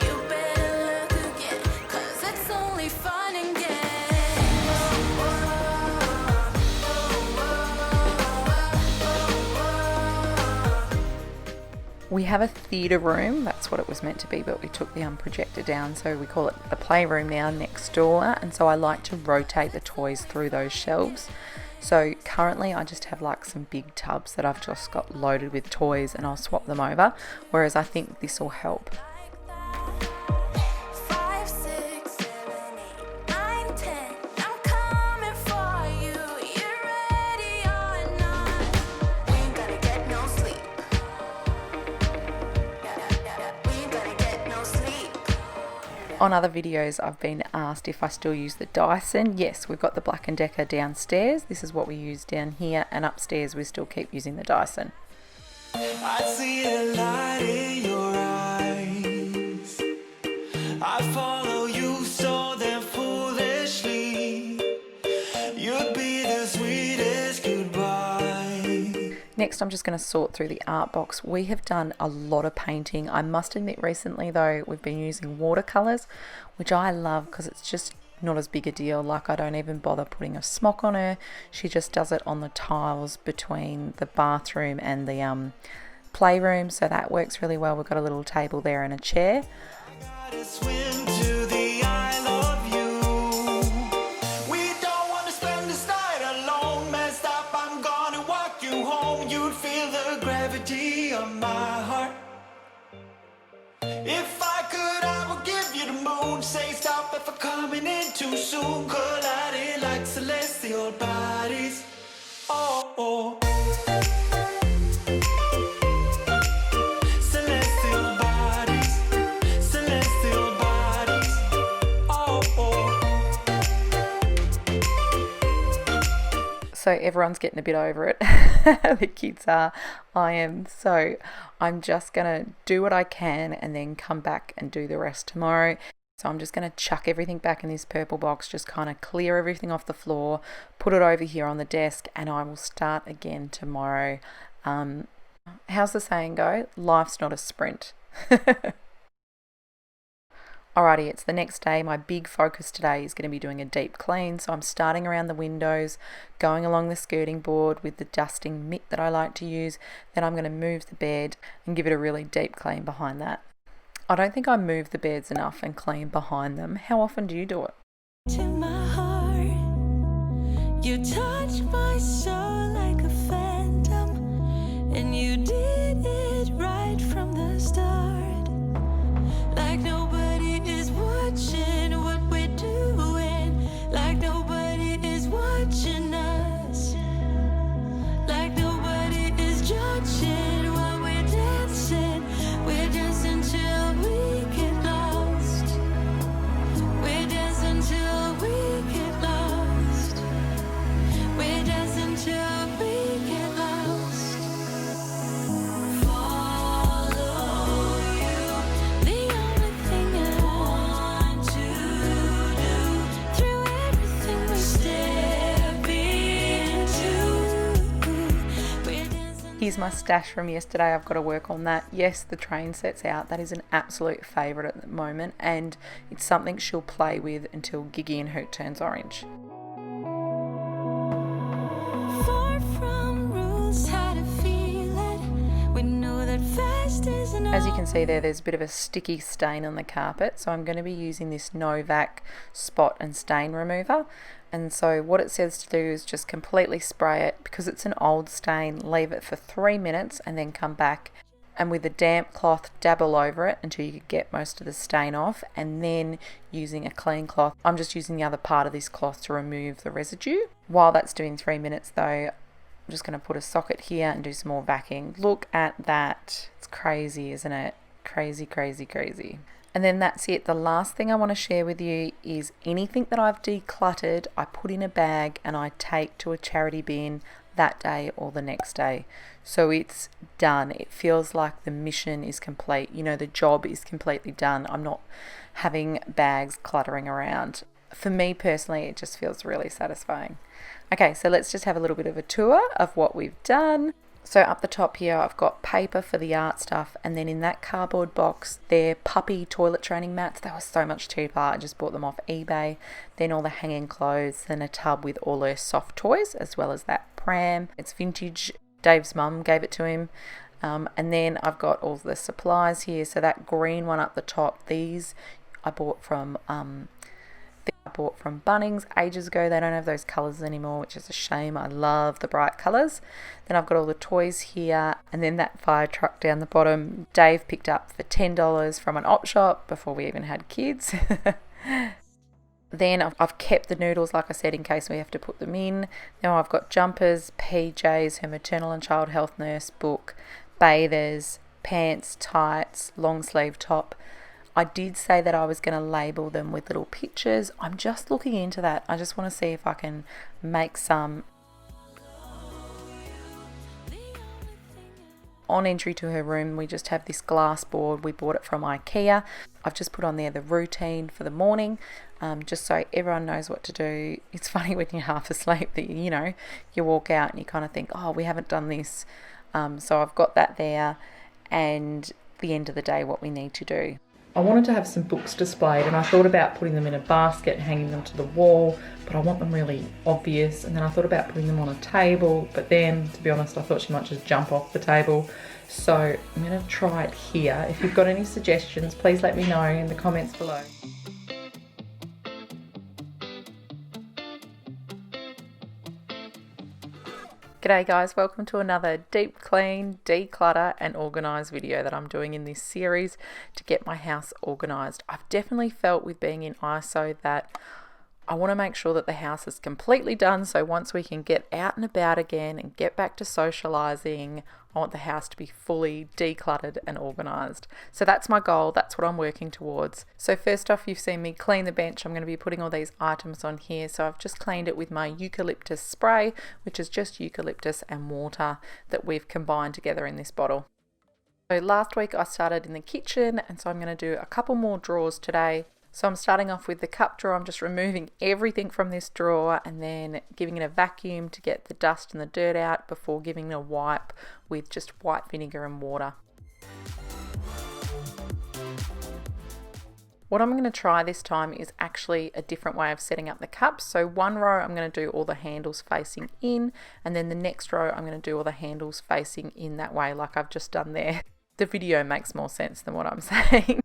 you better look again, 'cause it's only fun and We have a theatre room, that's what it was meant to be, but we took the projector down, so we call it the playroom now, next door. And so I like to rotate the toys through those shelves. So currently I just have like some big tubs that I've just got loaded with toys, and I'll swap them over, whereas I think this will help. like that. 5, 6, 7, 8, 9, 10. I'm coming for you. You ready or not? We ain't gonna get no sleep. We ain't gonna get no sleep. On other videos I've been asked if I still use the Dyson. Yes, we've got the Black & Decker downstairs. This is what we use down here, and upstairs we still keep using the Dyson. I see a light in your eyes. I follow you so damn foolishly. You'd be the sweetest goodbye. Next, I'm just going to sort through the art box. We have done a lot of painting. I must admit recently though, we've been using watercolors, which I love because it's just not as big a deal. Like, I don't even bother putting a smock on her. She just does it on the tiles between the bathroom and the playroom, so that works really well. We've got a little table there and a chair. Gotta swim to the Isle of You. We don't wanna spend this night alone. Messed up, I'm gonna walk you home. You'd feel the gravity of my heart. If I could, I would give you the moon. Say stop if I'm coming in too soon. Colliding like celestial bodies. Oh, oh. Celestial bodies. Celestial bodies. Oh, oh. So everyone's getting a bit over it. The kids are, I am. So I'm just going to do what I can and then come back and do the rest tomorrow. So I'm just going to chuck everything back in this purple box, just kind of clear everything off the floor, put it over here on the desk, and I will start again tomorrow. How's the saying go? Life's not a sprint. Alrighty, it's the next day. My big focus today is going to be doing a deep clean. So I'm starting around the windows, going along the skirting board with the dusting mitt that I like to use. Then I'm going to move the bed and give it a really deep clean behind that. I don't think I move the beds enough and clean behind them. How often do you do it? To my heart, you touch my soul like a phantom, and you did it right from the start. Like nobody is watching what we're doing, like nobody is watching us, like nobody is judging while we're dancing. We're dancing till we get lost. We're dancing till we get lost. We're dancing till we get lost. Follow you, the only thing I want to do. Through everything we step into, we're dancing. Here's my stash from yesterday. I've got to work on that. Yes, the train set's out. That is an absolute favourite at the moment, and it's something she'll play with until Gigi and Hoot turns orange. Far from rules, how to feel it. We know that fast isn't As you can see there's a bit of a sticky stain on the carpet, so I'm going to be using this Novak spot and stain remover. And so what it says to do is just completely spray it. Because it's an old stain, leave it for 3 minutes and then come back and with a damp cloth dab all over it until you get most of the stain off, and then using a clean cloth. I'm just using the other part of this cloth to remove the residue. While that's doing 3 minutes though, I'm just going to put a socket here and do some more vacuuming. Look at that. It's crazy, isn't it? Crazy, crazy, crazy. And then that's it. The last thing I want to share with you is anything that I've decluttered, I put in a bag and I take to a charity bin that day or the next day. So it's done. It feels like the mission is complete. You know, the job is completely done. I'm not having bags cluttering around. For me personally, it just feels really satisfying. Okay, so let's just have a little bit of a tour of what we've done. So up the top here, I've got paper for the art stuff, and then in that cardboard box, they're puppy toilet training mats. They were so much cheaper. I just bought them off eBay. Then all the hanging clothes, then a tub with all her soft toys, as well as that pram. It's vintage. Dave's mum gave it to him. And then I've got all the supplies here. So that green one up the top, these I bought from Bunnings ages ago. They don't have those colours anymore, which is a shame. I love the bright colours. Then I've got all the toys here, and then that fire truck down the bottom Dave picked up for $10 from an op shop before we even had kids. Then I've kept the noodles, like I said, in case we have to put them in. Now I've got jumpers, PJs, her maternal and child health nurse book, bathers, pants, tights, long sleeve top. I did say that I was going to label them with little pictures. I'm just looking into that. I just want to see if I can make some. On entry to her room, we just have this glass board. We bought it from IKEA. I've just put on there the routine for the morning, just so everyone knows what to do. It's funny when you're half asleep that, you know, you walk out and you kind of think, oh, we haven't done this. So I've got that there, and the end of the day, what we need to do. I wanted to have some books displayed, and I thought about putting them in a basket and hanging them to the wall, but I want them really obvious. And then I thought about putting them on a table, but then, to be honest, I thought she might just jump off the table. So I'm going to try it here. If you've got any suggestions, please let me know in the comments below. G'day guys, welcome to another deep clean, declutter and organise video that I'm doing in this series to get my house organised. I've definitely felt with being in ISO that I want to make sure that the house is completely done, so once we can get out and about again and get back to socializing, I want the house to be fully decluttered and organized. So that's my goal, that's what I'm working towards. So first off, you've seen me clean the bench. I'm going to be putting all these items on here. So I've just cleaned it with my eucalyptus spray, which is just eucalyptus and water that we've combined together in this bottle. So last week I started in the kitchen, and so I'm going to do a couple more drawers today. So I'm starting off with the cup drawer. I'm just removing everything from this drawer and then giving it a vacuum to get the dust and the dirt out before giving it a wipe with just white vinegar and water. What I'm going to try this time is actually a different way of setting up the cups. So one row I'm going to do all the handles facing in, and then the next row I'm going to do all the handles facing in that way like I've just done there. The video makes more sense than what I'm saying.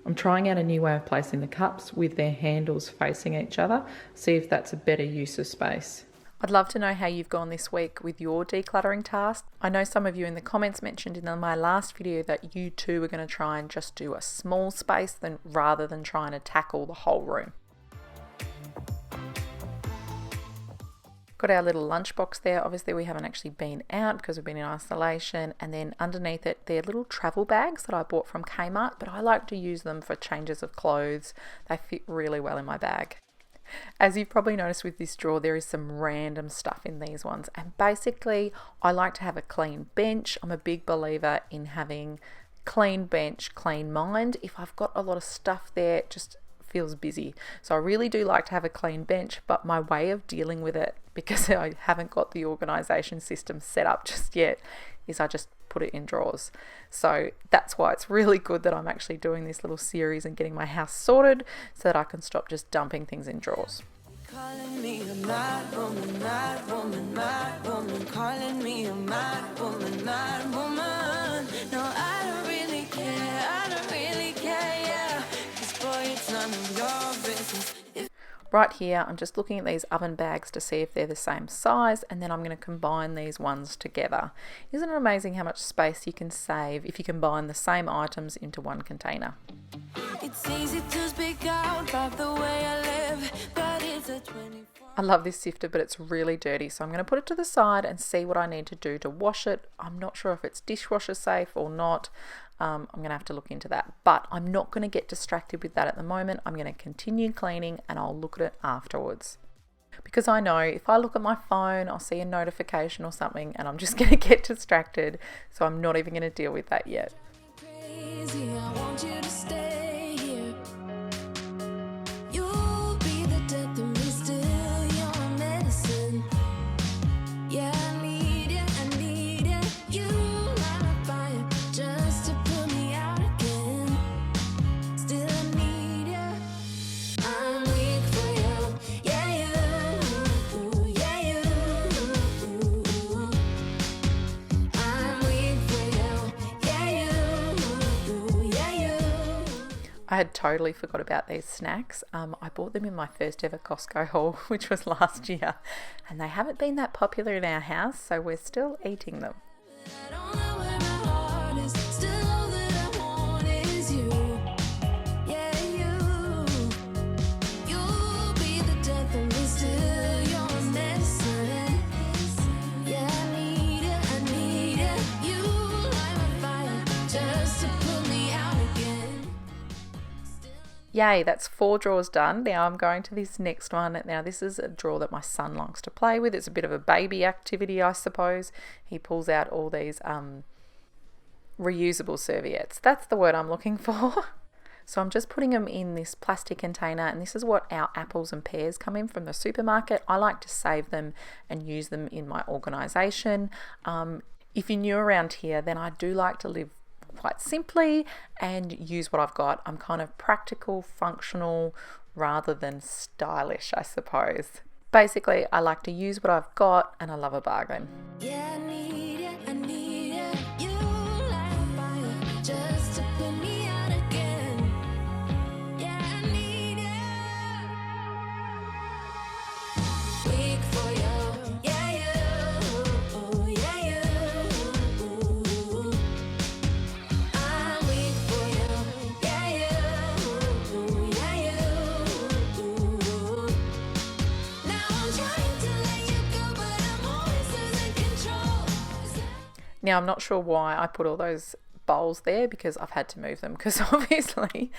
I'm trying out a new way of placing the cups with their handles facing each other, see if that's a better use of space. I'd love to know how you've gone this week with your decluttering task. I know some of you in the comments mentioned in my last video that you too are going to try and just do a small space rather than trying to tackle the whole room. Got our little lunchbox there. Obviously we haven't actually been out because we've been in isolation, and then underneath it they're little travel bags that I bought from Kmart, but I like to use them for changes of clothes. They fit really well in my bag. As you've probably noticed with this drawer, there is some random stuff in these ones, and basically I like to have a clean bench. I'm a big believer in having clean bench, clean mind. If I've got a lot of stuff there, it just feels busy. So I really do like to have a clean bench, but my way of dealing with it, because I haven't got the organization system set up just yet, is I just put it in drawers. So that's why it's really good that I'm actually doing this little series and getting my house sorted so that I can stop just dumping things in drawers. Calling me a mad woman, mad woman, mad woman. Calling me a mad woman, mad woman. No, I don't really care, I don't really care, yeah. 'Cause boy, it's none of your business. Right here, I'm just looking at these oven bags to see if they're the same size, and then I'm going to combine these ones together. Isn't it amazing how much space you can save if you combine the same items into one container? It's easy to speak out about the way I live, but it's a 24. I love this sifter, but it's really dirty, so I'm going to put it to the side and see what I need to do to wash it. I'm not sure if it's dishwasher safe or not. I'm going to have to look into that, but I'm not going to get distracted with that at the moment. I'm going to continue cleaning and I'll look at it afterwards. Because I know if I look at my phone, I'll see a notification or something and I'm just going to get distracted. So I'm not even going to deal with that yet. Crazy, I want you to stay here. You'll be the death of me still. You're medicine. Yeah, I need it, I need it. You light my fire just to put me out again. Still I need you. I'm weak for you. Yeah, you. Yeah, you. I'm weak for you. Yeah, you. Yeah, you. I had totally forgot about these snacks. I bought them in my first ever Costco haul, which was last year, and they haven't been that popular in our house, so we're still eating them. I don't know where my heart is. Still all that I want is you. Yeah, you. You'll be the death of me still. You're medicine. Yeah, I need it, I need it. You light my fire just to put me out again. Yay, that's 4 drawers done. Now I'm going to this next one. Now this is a drawer that my son likes to play with. It's a bit of a baby activity, I suppose. He pulls out all these reusable serviettes. That's the word I'm looking for. So I'm just putting them in this plastic container, and this is what our apples and pears come in from the supermarket. I like to save them and use them in my organisation. If you're new around here, then I do like to live quite simply and use what I've got. I'm kind of practical, functional, rather than stylish, I suppose. Basically, I like to use what I've got and I love a bargain. Yeah, I need it, I need it. You light a fire just to put me out again. Yeah, I need it. Weak for you. Yeah, you. Yeah, you. I'm weak for you. Yeah, you. Now, I'm not sure why I put all those bowls there, because I've had to move them, because obviously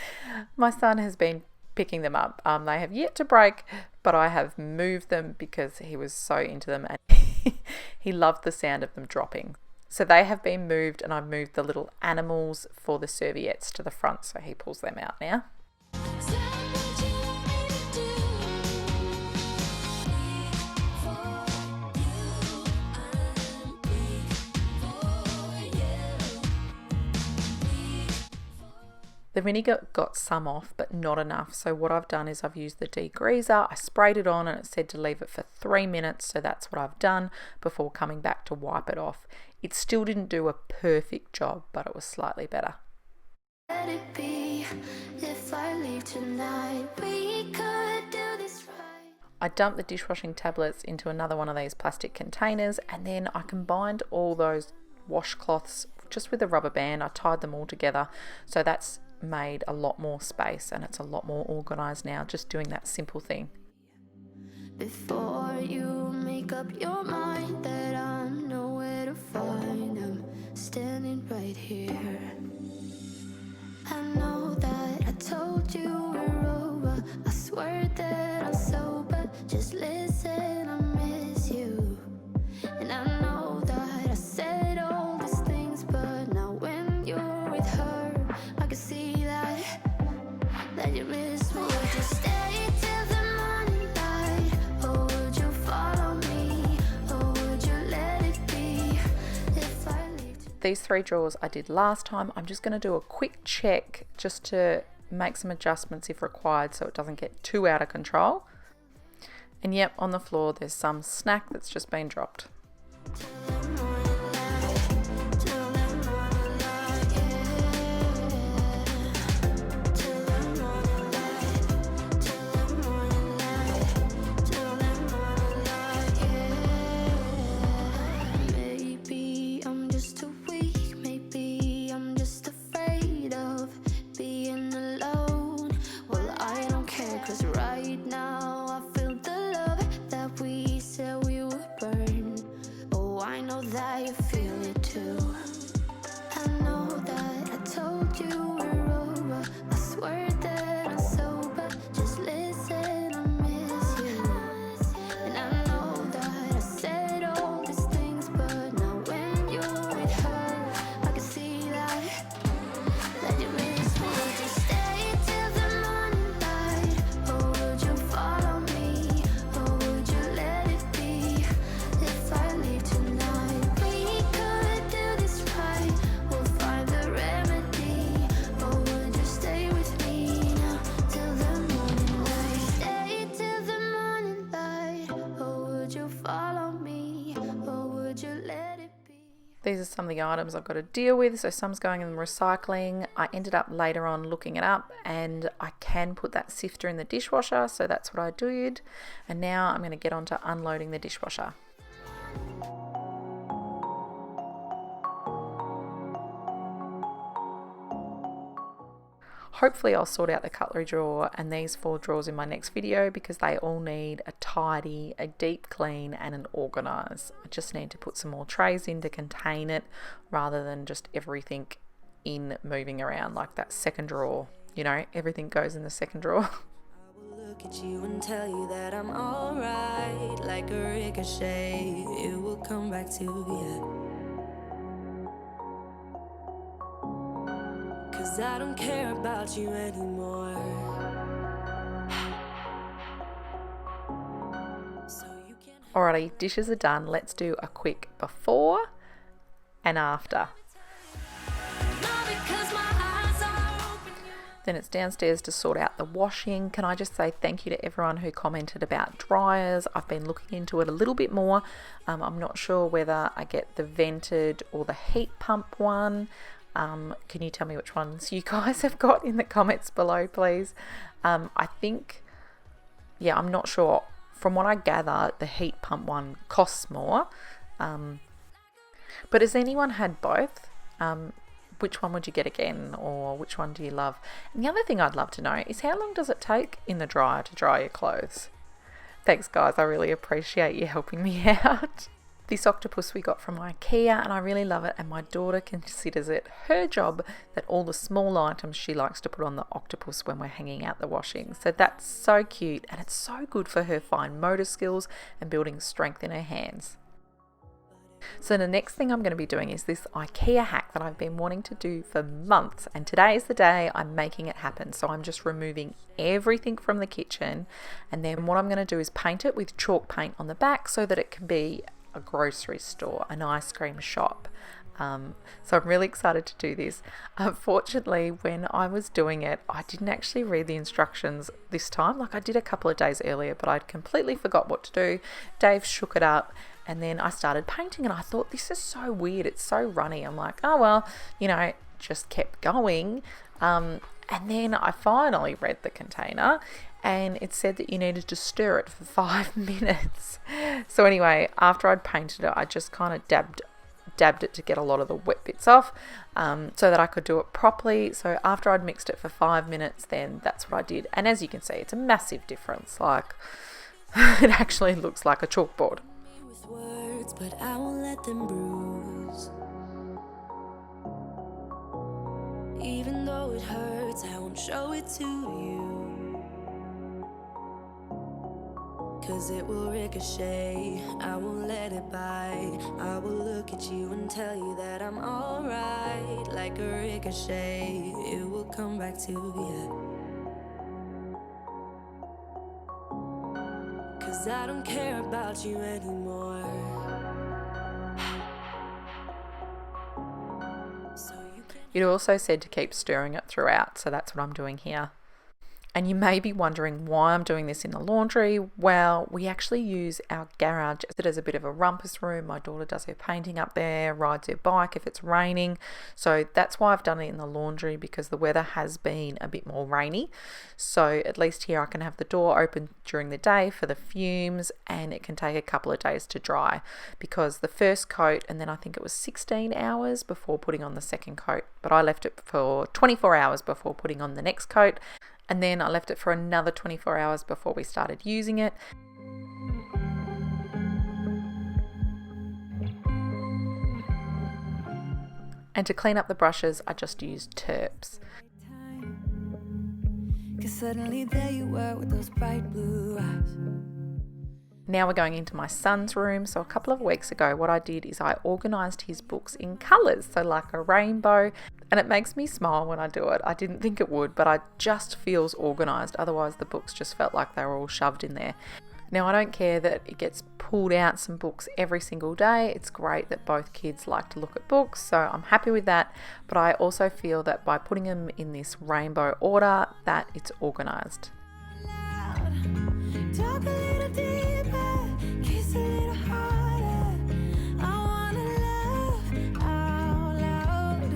my son has been picking them up. They have yet to break, but I have moved them because he was so into them, and he loved the sound of them dropping. So they have been moved, and I've moved the little animals for the serviettes to the front, so he pulls them out now. The vinegar got some off, but not enough. So what I've done is I've used the degreaser. I sprayed it on, and it said to leave it for 3 minutes. So that's what I've done before coming back to wipe it off. It still didn't do a perfect job, but it was slightly better. Let it be. If I leave tonight, we could do this right. I dumped the dishwashing tablets into another one of these plastic containers, and then I combined all those washcloths just with a rubber band. I tied them all together, so that's made a lot more space, and it's a lot more organized now, just doing that simple thing. Before you make up your mind that I'm nowhere to find, I'm standing right here. I know that I told you we're over. I swear that I'm sober. Just listen, I miss you. And I know that I said all these things, but now when you're with her, I can see that you miss me. Would you stay till the morning light, or would you follow me, or would you let it be if I leave? These 3 drawers I did last time. I'm just going to do a quick check just to make some adjustments if required, so it doesn't get too out of control. And yep, on the floor there's some snack that's just been dropped. These are some of the items I've got to deal with. So some's going in the recycling. I ended up later on looking it up, and I can put that sifter in the dishwasher, so that's what I did. And now I'm going to get on to unloading the dishwasher. Hopefully I'll sort out the cutlery drawer and these 4 drawers in my next video, because they all need a tidy, a deep clean and an organise. I just need to put some more trays in to contain it, rather than just everything in moving around like that second drawer. You know, everything goes in the second drawer. I will look at you and tell you that I'm alright. Like a ricochet, it will come back to you. 'Cause I don't care about you anymore. So you can... Alrighty, dishes are done. Let's do a quick before and after. Then it's downstairs to sort out the washing. Can I just say thank you to everyone who commented about dryers. I've been looking into it a little bit more. I'm not sure whether I get the vented or the heat pump one. Can you tell me which ones you guys have got in the comments below, please? I think, yeah, I'm not sure. From what I gather, the heat pump one costs more. But has anyone had both? Which one would you get again, or which one do you love? And the other thing I'd love to know is, how long does it take in the dryer to dry your clothes? Thanks guys, I really appreciate you helping me out. This octopus we got from IKEA and I really love it, and my daughter considers it her job that all the small items she likes to put on the octopus when we're hanging out the washing. So that's so cute, and it's so good for her fine motor skills and building strength in her hands. So the next thing I'm going to be doing is this IKEA hack that I've been wanting to do for months, and today is the day I'm making it happen. So I'm just removing everything from the kitchen, and then what I'm going to do is paint it with chalk paint on the back so that it can be a grocery store, an ice cream shop. So I'm really excited to do this. Unfortunately, when I was doing it, I didn't actually read the instructions this time. Like I did a couple of days earlier, but I'd completely forgot what to do. Dave shook it up, and then I started painting, and I thought, this is so weird. It's so runny. I'm like, oh, well, just kept going. And then I finally read the container, and it said that you needed to stir it for 5 minutes. So anyway, after I'd painted it, I just kind of dabbed it to get a lot of the wet bits off, so that I could do it properly. So after I'd mixed it for 5 minutes, then that's what I did. And as you can see, it's a massive difference. Like it actually looks like a chalkboard. With words, but I won't let them bruise. Even though it hurts, I won't show it to you. 'Cause it will ricochet, I won't let it bite. I will look at you and tell you that I'm alright. Like a ricochet, it will come back to you. 'Cause I don't care about you anymore. So you can... It also said to keep stirring it throughout, so that's what I'm doing here. And you may be wondering why I'm doing this in the laundry. Well, we actually use our garage as a bit of a rumpus room. My daughter does her painting up there, rides her bike if it's raining. So that's why I've done it in the laundry, because the weather has been a bit more rainy. So at least here I can have the door open during the day for the fumes, and it can take a couple of days to dry, because the first coat, and then I think it was 16 hours before putting on the second coat. But I left it for 24 hours before putting on the next coat. And then I left it for another 24 hours before we started using it. And to clean up the brushes, I just used Terps. 'Cause suddenly there you were with those bright blue eyes. Now we're going into my son's room. So a couple of weeks ago, what I did is I organised his books in colours, so like a rainbow. And it makes me smile when I do it. I didn't think it would, but I just feels organised. Otherwise, the books just felt like they were all shoved in there. Now, I don't care that it gets pulled out some books every single day. It's great that both kids like to look at books, so I'm happy with that. But I also feel that by putting them in this rainbow order, that it's organised. Talk a little deeper, kiss a little harder. I wanna love out loud.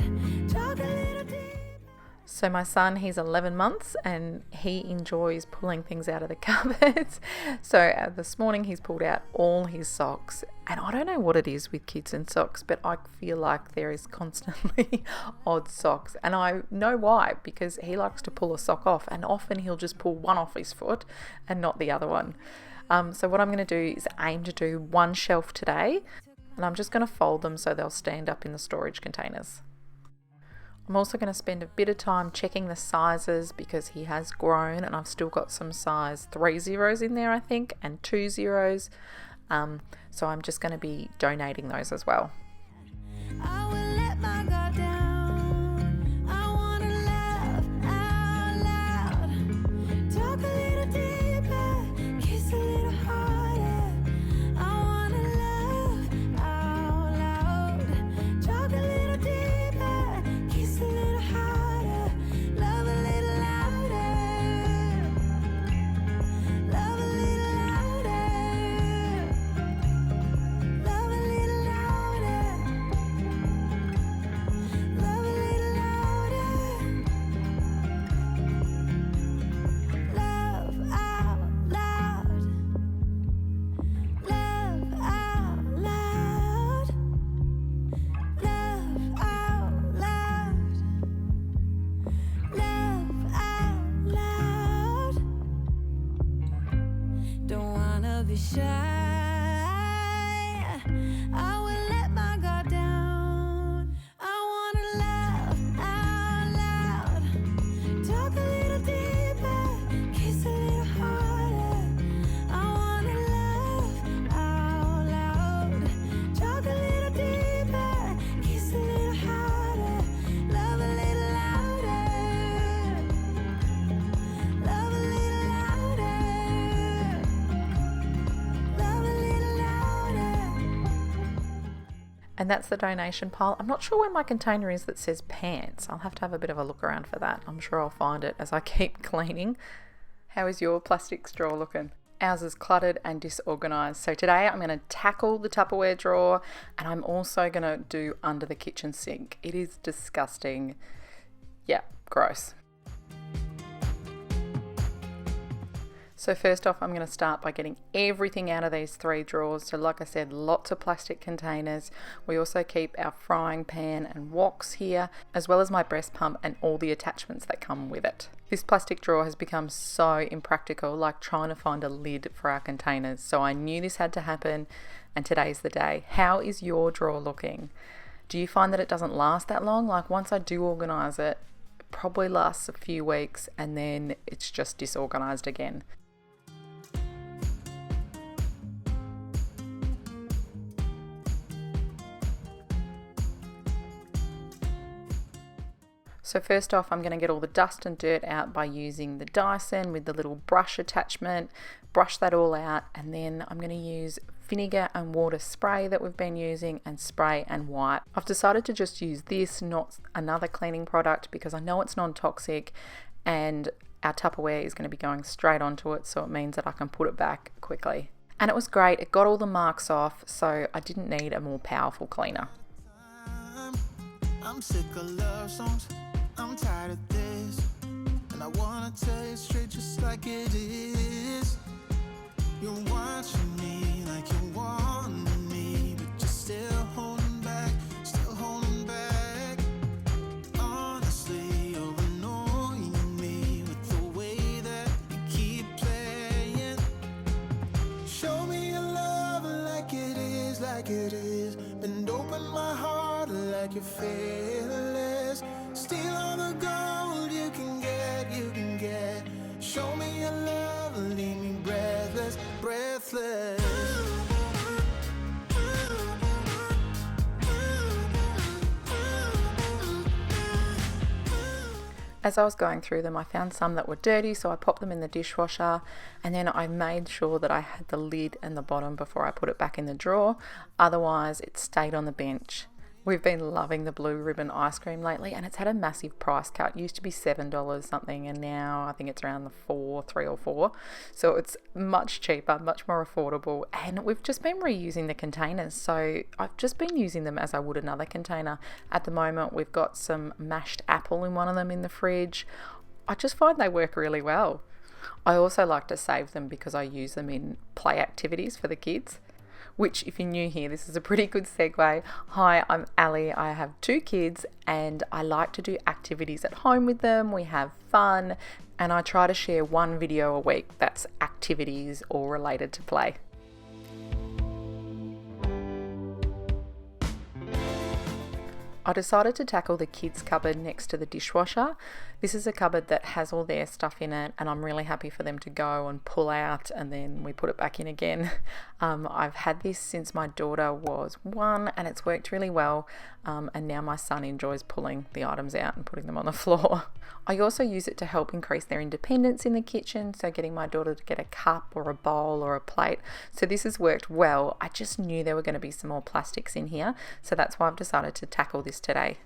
Talk a little deeper. So my son, he's 11 months and he enjoys pulling things out of the cupboards. So this morning he's pulled out all his socks, and I don't know what it is with kids and socks, but I feel like there is constantly odd socks, and I know why, because he likes to pull a sock off, and often he'll just pull one off his foot and not the other one. So what I'm going to do is aim to do one shelf today, and I'm just going to fold them so they'll stand up in the storage containers. I'm also going to spend a bit of time checking the sizes, because he has grown and I've still got some size 3 zeros in there, I think, and 2 zeros. So I'm just going to be donating those as well. I will let my guard down. I wanna laugh out loud. Talk a little deeper, kiss a little harder. I wanna laugh out loud. Talk a little deeper, kiss a little harder. Love a little louder. Love a little louder. Love a little louder. Love a little louder. Love out loud. Love out loud. Love out loud. Love out loud. Don't wanna be shy. And that's the donation pile. I'm not sure where my container is that says pants. I'll have to have a bit of a look around for that. I'm sure I'll find it as I keep cleaning. How is your plastic straw looking? Ours is cluttered and disorganized. So today I'm going to tackle the Tupperware drawer, and I'm also going to do under the kitchen sink. It is disgusting. Yeah, gross. So first off, I'm going to start by getting everything out of these 3 drawers. So like I said, lots of plastic containers. We also keep our frying pan and woks here, as well as my breast pump and all the attachments that come with it. This plastic drawer has become so impractical, like trying to find a lid for our containers. So I knew this had to happen, and today's the day. How is your drawer looking? Do you find that it doesn't last that long? Like once I do organise it, it probably lasts a few weeks and then it's just disorganised again. So first off, I'm going to get all the dust and dirt out by using the Dyson with the little brush attachment, brush that all out, and then I'm going to use vinegar and water spray that we've been using and spray and wipe. I've decided to just use this, not another cleaning product, because I know it's non-toxic and our Tupperware is going to be going straight onto it, so it means that I can put it back quickly. And it was great. It got all the marks off, so I didn't need a more powerful cleaner. I'm sick of love songs. I'm tired of this, and I wanna tell you straight just like it is. You're watching me like you want me, but you're still holding back, still holding back. Honestly, you're annoying me with the way that you keep playing. Show me your love like it is, like it is. Bend open my heart like you're fearless. Steal all the gold you can get, you can get. Show me your love, leave me breathless, breathless. As I was going through them, I found some that were dirty, so I popped them in the dishwasher, and then I made sure that I had the lid and the bottom before I put it back in the drawer. Otherwise, it stayed on the bench. We've been loving the Blue Ribbon ice cream lately, and it's had a massive price cut. It used to be $7 something, and now I think it's around the 3 or 4. So it's much cheaper, much more affordable, and we've just been reusing the containers. So I've just been using them as I would another container. At the moment, we've got some mashed apple in one of them in the fridge. I just find they work really well. I also like to save them because I use them in play activities for the kids. Which, if you're new here, this is a pretty good segue. Hi, I'm Ali. I have 2 kids and I like to do activities at home with them. We have fun, and I try to share 1 video a week that's activities or related to play. I decided to tackle the kids' cupboard next to the dishwasher. This is a cupboard that has all their stuff in it, and I'm really happy for them to go and pull out, and then we put it back in again. I've had this since my daughter was 1, and it's worked really well, and now my son enjoys pulling the items out and putting them on the floor. I also use it to help increase their independence in the kitchen, so getting my daughter to get a cup or a bowl or a plate. So this has worked well. I just knew there were going to be some more plastics in here, so that's why I've decided to tackle this today.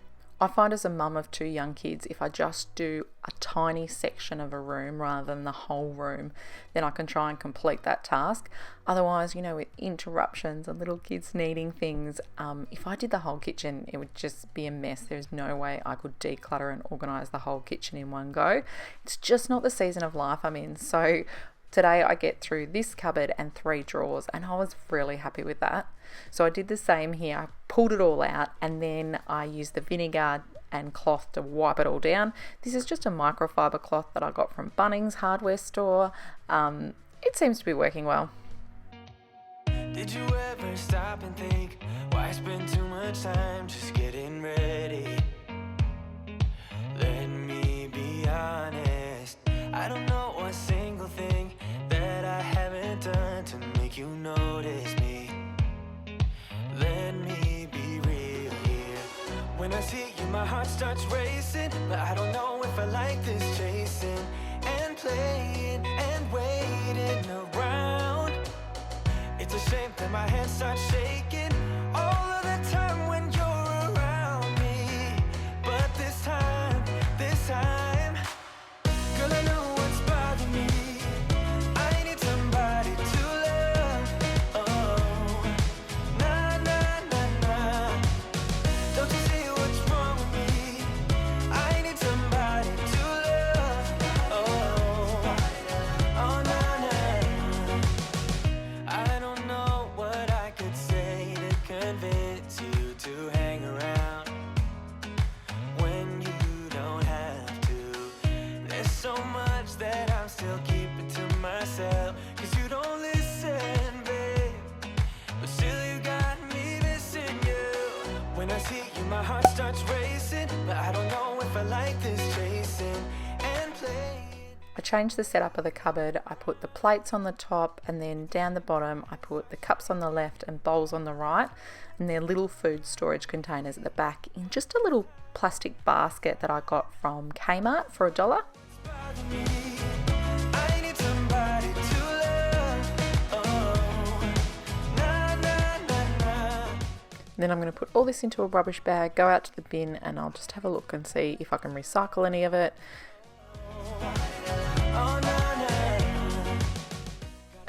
I find as a mum of 2 young kids, if I just do a tiny section of a room rather than the whole room, then I can try and complete that task. Otherwise, with interruptions and little kids needing things, if I did the whole kitchen, it would just be a mess. There's no way I could declutter and organise the whole kitchen in one go. It's just not the season of life I'm in. So today I get through this cupboard and 3 drawers, and I was really happy with that. So I did the same here. I pulled it all out, and then I used the vinegar and cloth to wipe it all down. This is just a microfiber cloth that I got from Bunnings hardware store. It seems to be working well. Did you ever stop and think, why spend too much time just getting ready? Let me be honest, I don't know a single thing that I haven't done to make you notice me. Let me be real here. When I see you, my heart starts racing, but I don't know if I like this chasing and playing and waiting around. It's a shame that my hands start shaking all of the time. I changed the setup of the cupboard. I put the plates on the top, and then down the bottom I put the cups on the left and bowls on the right, and they're little food storage containers at the back in just a little plastic basket that I got from Kmart for $1. I need somebody to love. Oh, na, na, na, na. Then I'm going to put all this into a rubbish bag, go out to the bin, and I'll just have a look and see if I can recycle any of it. Oh, na, na.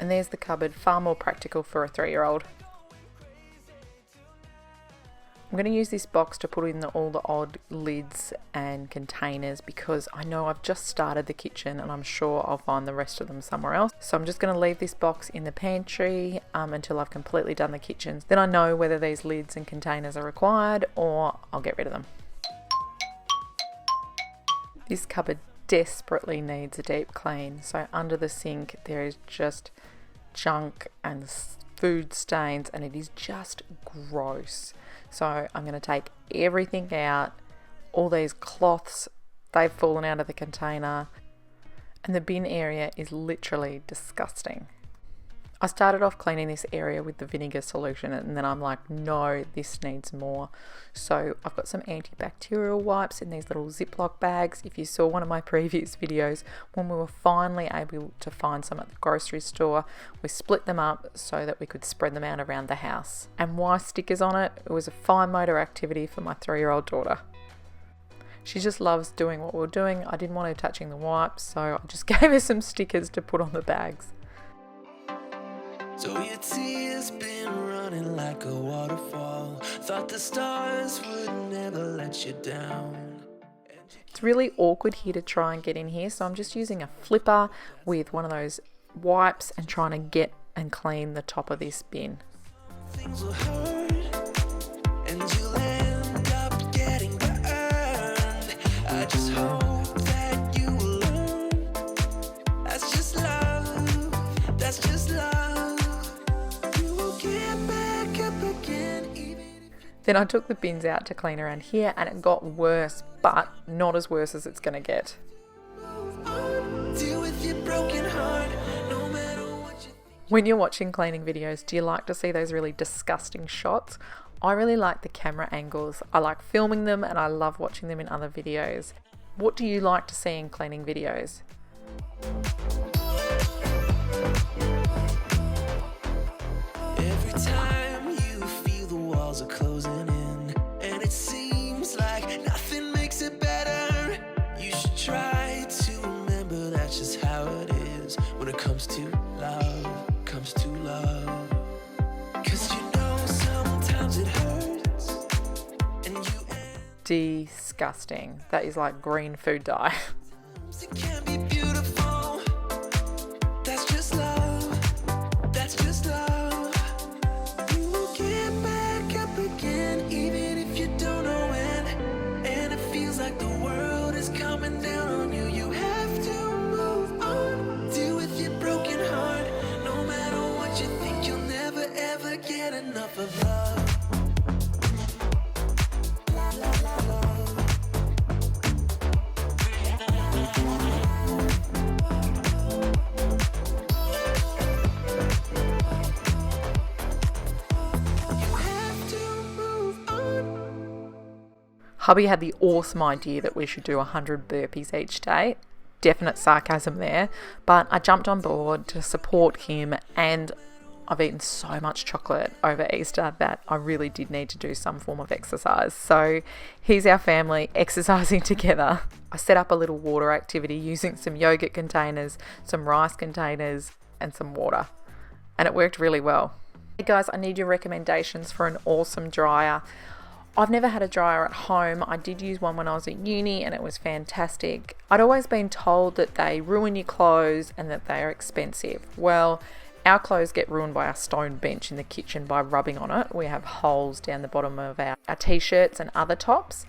And there's the cupboard, far more practical for a 3-year-old. I'm going to use this box to put in all the odd lids and containers because I know I've just started the kitchen and I'm sure I'll find the rest of them somewhere else. So I'm just going to leave this box in the pantry until I've completely done the kitchen. Then I know whether these lids and containers are required or I'll get rid of them. This cupboard desperately needs a deep clean. So under the sink there is just junk and food stains and it is just gross. So I'm going to take everything out, all these cloths, they've fallen out of the container, and the bin area is literally disgusting. I started off cleaning this area with the vinegar solution and then I'm like, no, this needs more. So I've got some antibacterial wipes in these little Ziploc bags. If you saw one of my previous videos, when we were finally able to find some at the grocery store, we split them up so that we could spread them out around the house. And why stickers on it? It was a fine motor activity for my 3-year-old daughter. She just loves doing what we were doing. I didn't want her touching the wipes, so I just gave her some stickers to put on the bags. So your tears been running like a waterfall. Thought the stars would never let you down. It's really awkward here to try and get in here, so I'm just using a flipper with one of those wipes and trying to get and clean the top of this bin. Things will hurt, and you'll end up getting burned. I just hope that you will learn. That's just love. That's just love. Then I took the bins out to clean around here and it got worse, but not as worse as it's going to get. When you're watching cleaning videos, do you like to see those really disgusting shots? I really like the camera angles. I like filming them and I love watching them in other videos. What do you like to see in cleaning videos? Every time you feel the walls are closing in and it seems like nothing makes it better, you should try to remember that's just how it is when it comes to love, comes to love. 'Cause you know sometimes it hurts and you Disgusting. That is like green food dye. it can be beautiful. That's just love. That's just love. You will get back up again, even if you don't know when. And it feels like the world is coming down on you. You have to move on. Deal with your broken heart. No matter what you think, you'll never ever get enough of love. Hubby had the awesome idea that we should do 100 burpees each day. Definite sarcasm there, but I jumped on board to support him and I've eaten so much chocolate over Easter that I really did need to do some form of exercise. So here's our family exercising together. I set up a little water activity using some yogurt containers, some rice containers and some water, and it worked really well. Hey guys, I need your recommendations for an awesome dryer. I've never had a dryer at home. I did use one when I was at uni and it was fantastic. I'd always been told that they ruin your clothes and that they are expensive. Well, Our clothes get ruined by our stone bench in the kitchen by rubbing on it. We have holes down the bottom of our t-shirts and other tops.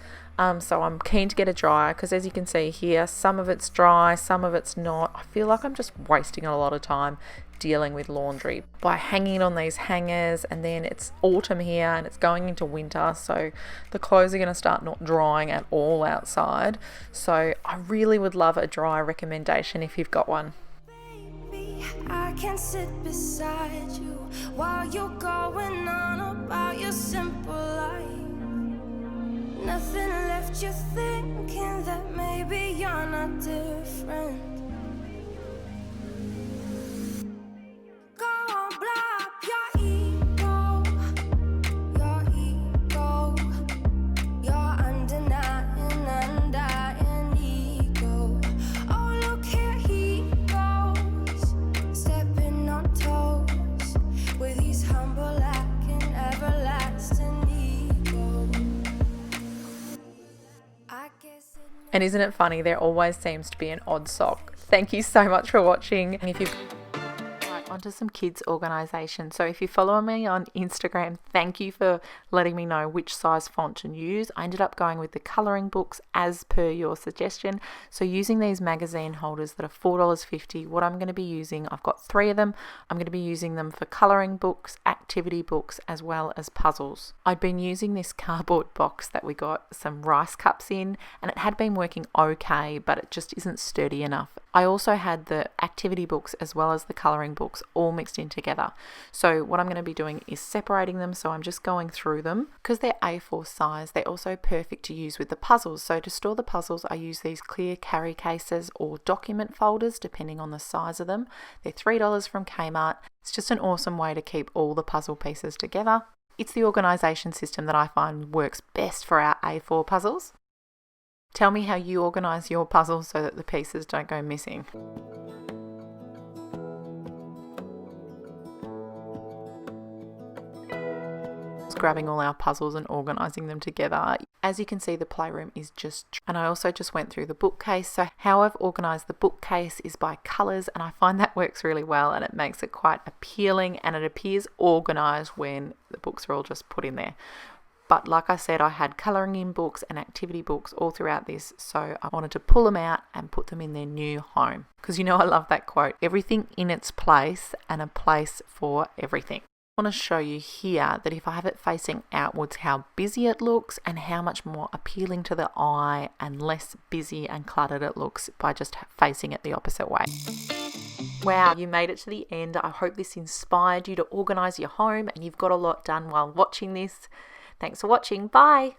So I'm keen to get a dryer because, as you can see here, some of it's dry, some of it's not. I feel like I'm just wasting a lot of time dealing with laundry by hanging it on these hangers, and then it's autumn here and it's going into winter, so the clothes are going to start not drying at all outside. So I really would love a dryer recommendation if you've got one. I can sit beside you while you're going on about your simple life. Nothing left you thinking that maybe you're not different. Go on, blow up your ego, your undenying, undying ego. Oh, look here he goes, stepping on toes with his humble and everlasting ego. And isn't it funny, there always seems to be an odd sock. Thank you so much for watching. And if you've onto some kids organisation. So if you follow me on Instagram, thank you for letting me know which size font to use. I ended up going with the colouring books as per your suggestion. So using these magazine holders that are $4.50, what I'm going to be using, I've got 3 of them. I'm going to be using them for colouring books, activity books, as well as puzzles. I'd been using this cardboard box that we got some rice cups in, and it had been working okay, but it just isn't sturdy enough. I also had the activity books as well as the colouring books all mixed in together. So what I'm going to be doing is separating them. So I'm just going through them. Because they're A4 size, they're also perfect to use with the puzzles. So to store the puzzles, I use these clear carry cases or document folders, depending on the size of them. They're $3 from Kmart. It's just an awesome way to keep all the puzzle pieces together. It's the organisation system that I find works best for our A4 puzzles. Tell me how you organise your puzzles so that the pieces don't go missing. Grabbing all our puzzles and organising them together. As you can see, the playroom is and I also just went through the bookcase. So how I've organised the bookcase is by colours, and I find that works really well, and it makes it quite appealing, and it appears organised when the books are all just put in there. But like I said, I had colouring in books and activity books all throughout this, so I wanted to pull them out and put them in their new home. Because you know I love that quote, everything in its place and a place for everything. I want to show you here that if I have it facing outwards, how busy it looks and how much more appealing to the eye and less busy and cluttered it looks by just facing it the opposite way. Wow, you made it to the end. I hope this inspired you to organise your home and you've got a lot done while watching this. Thanks for watching. Bye.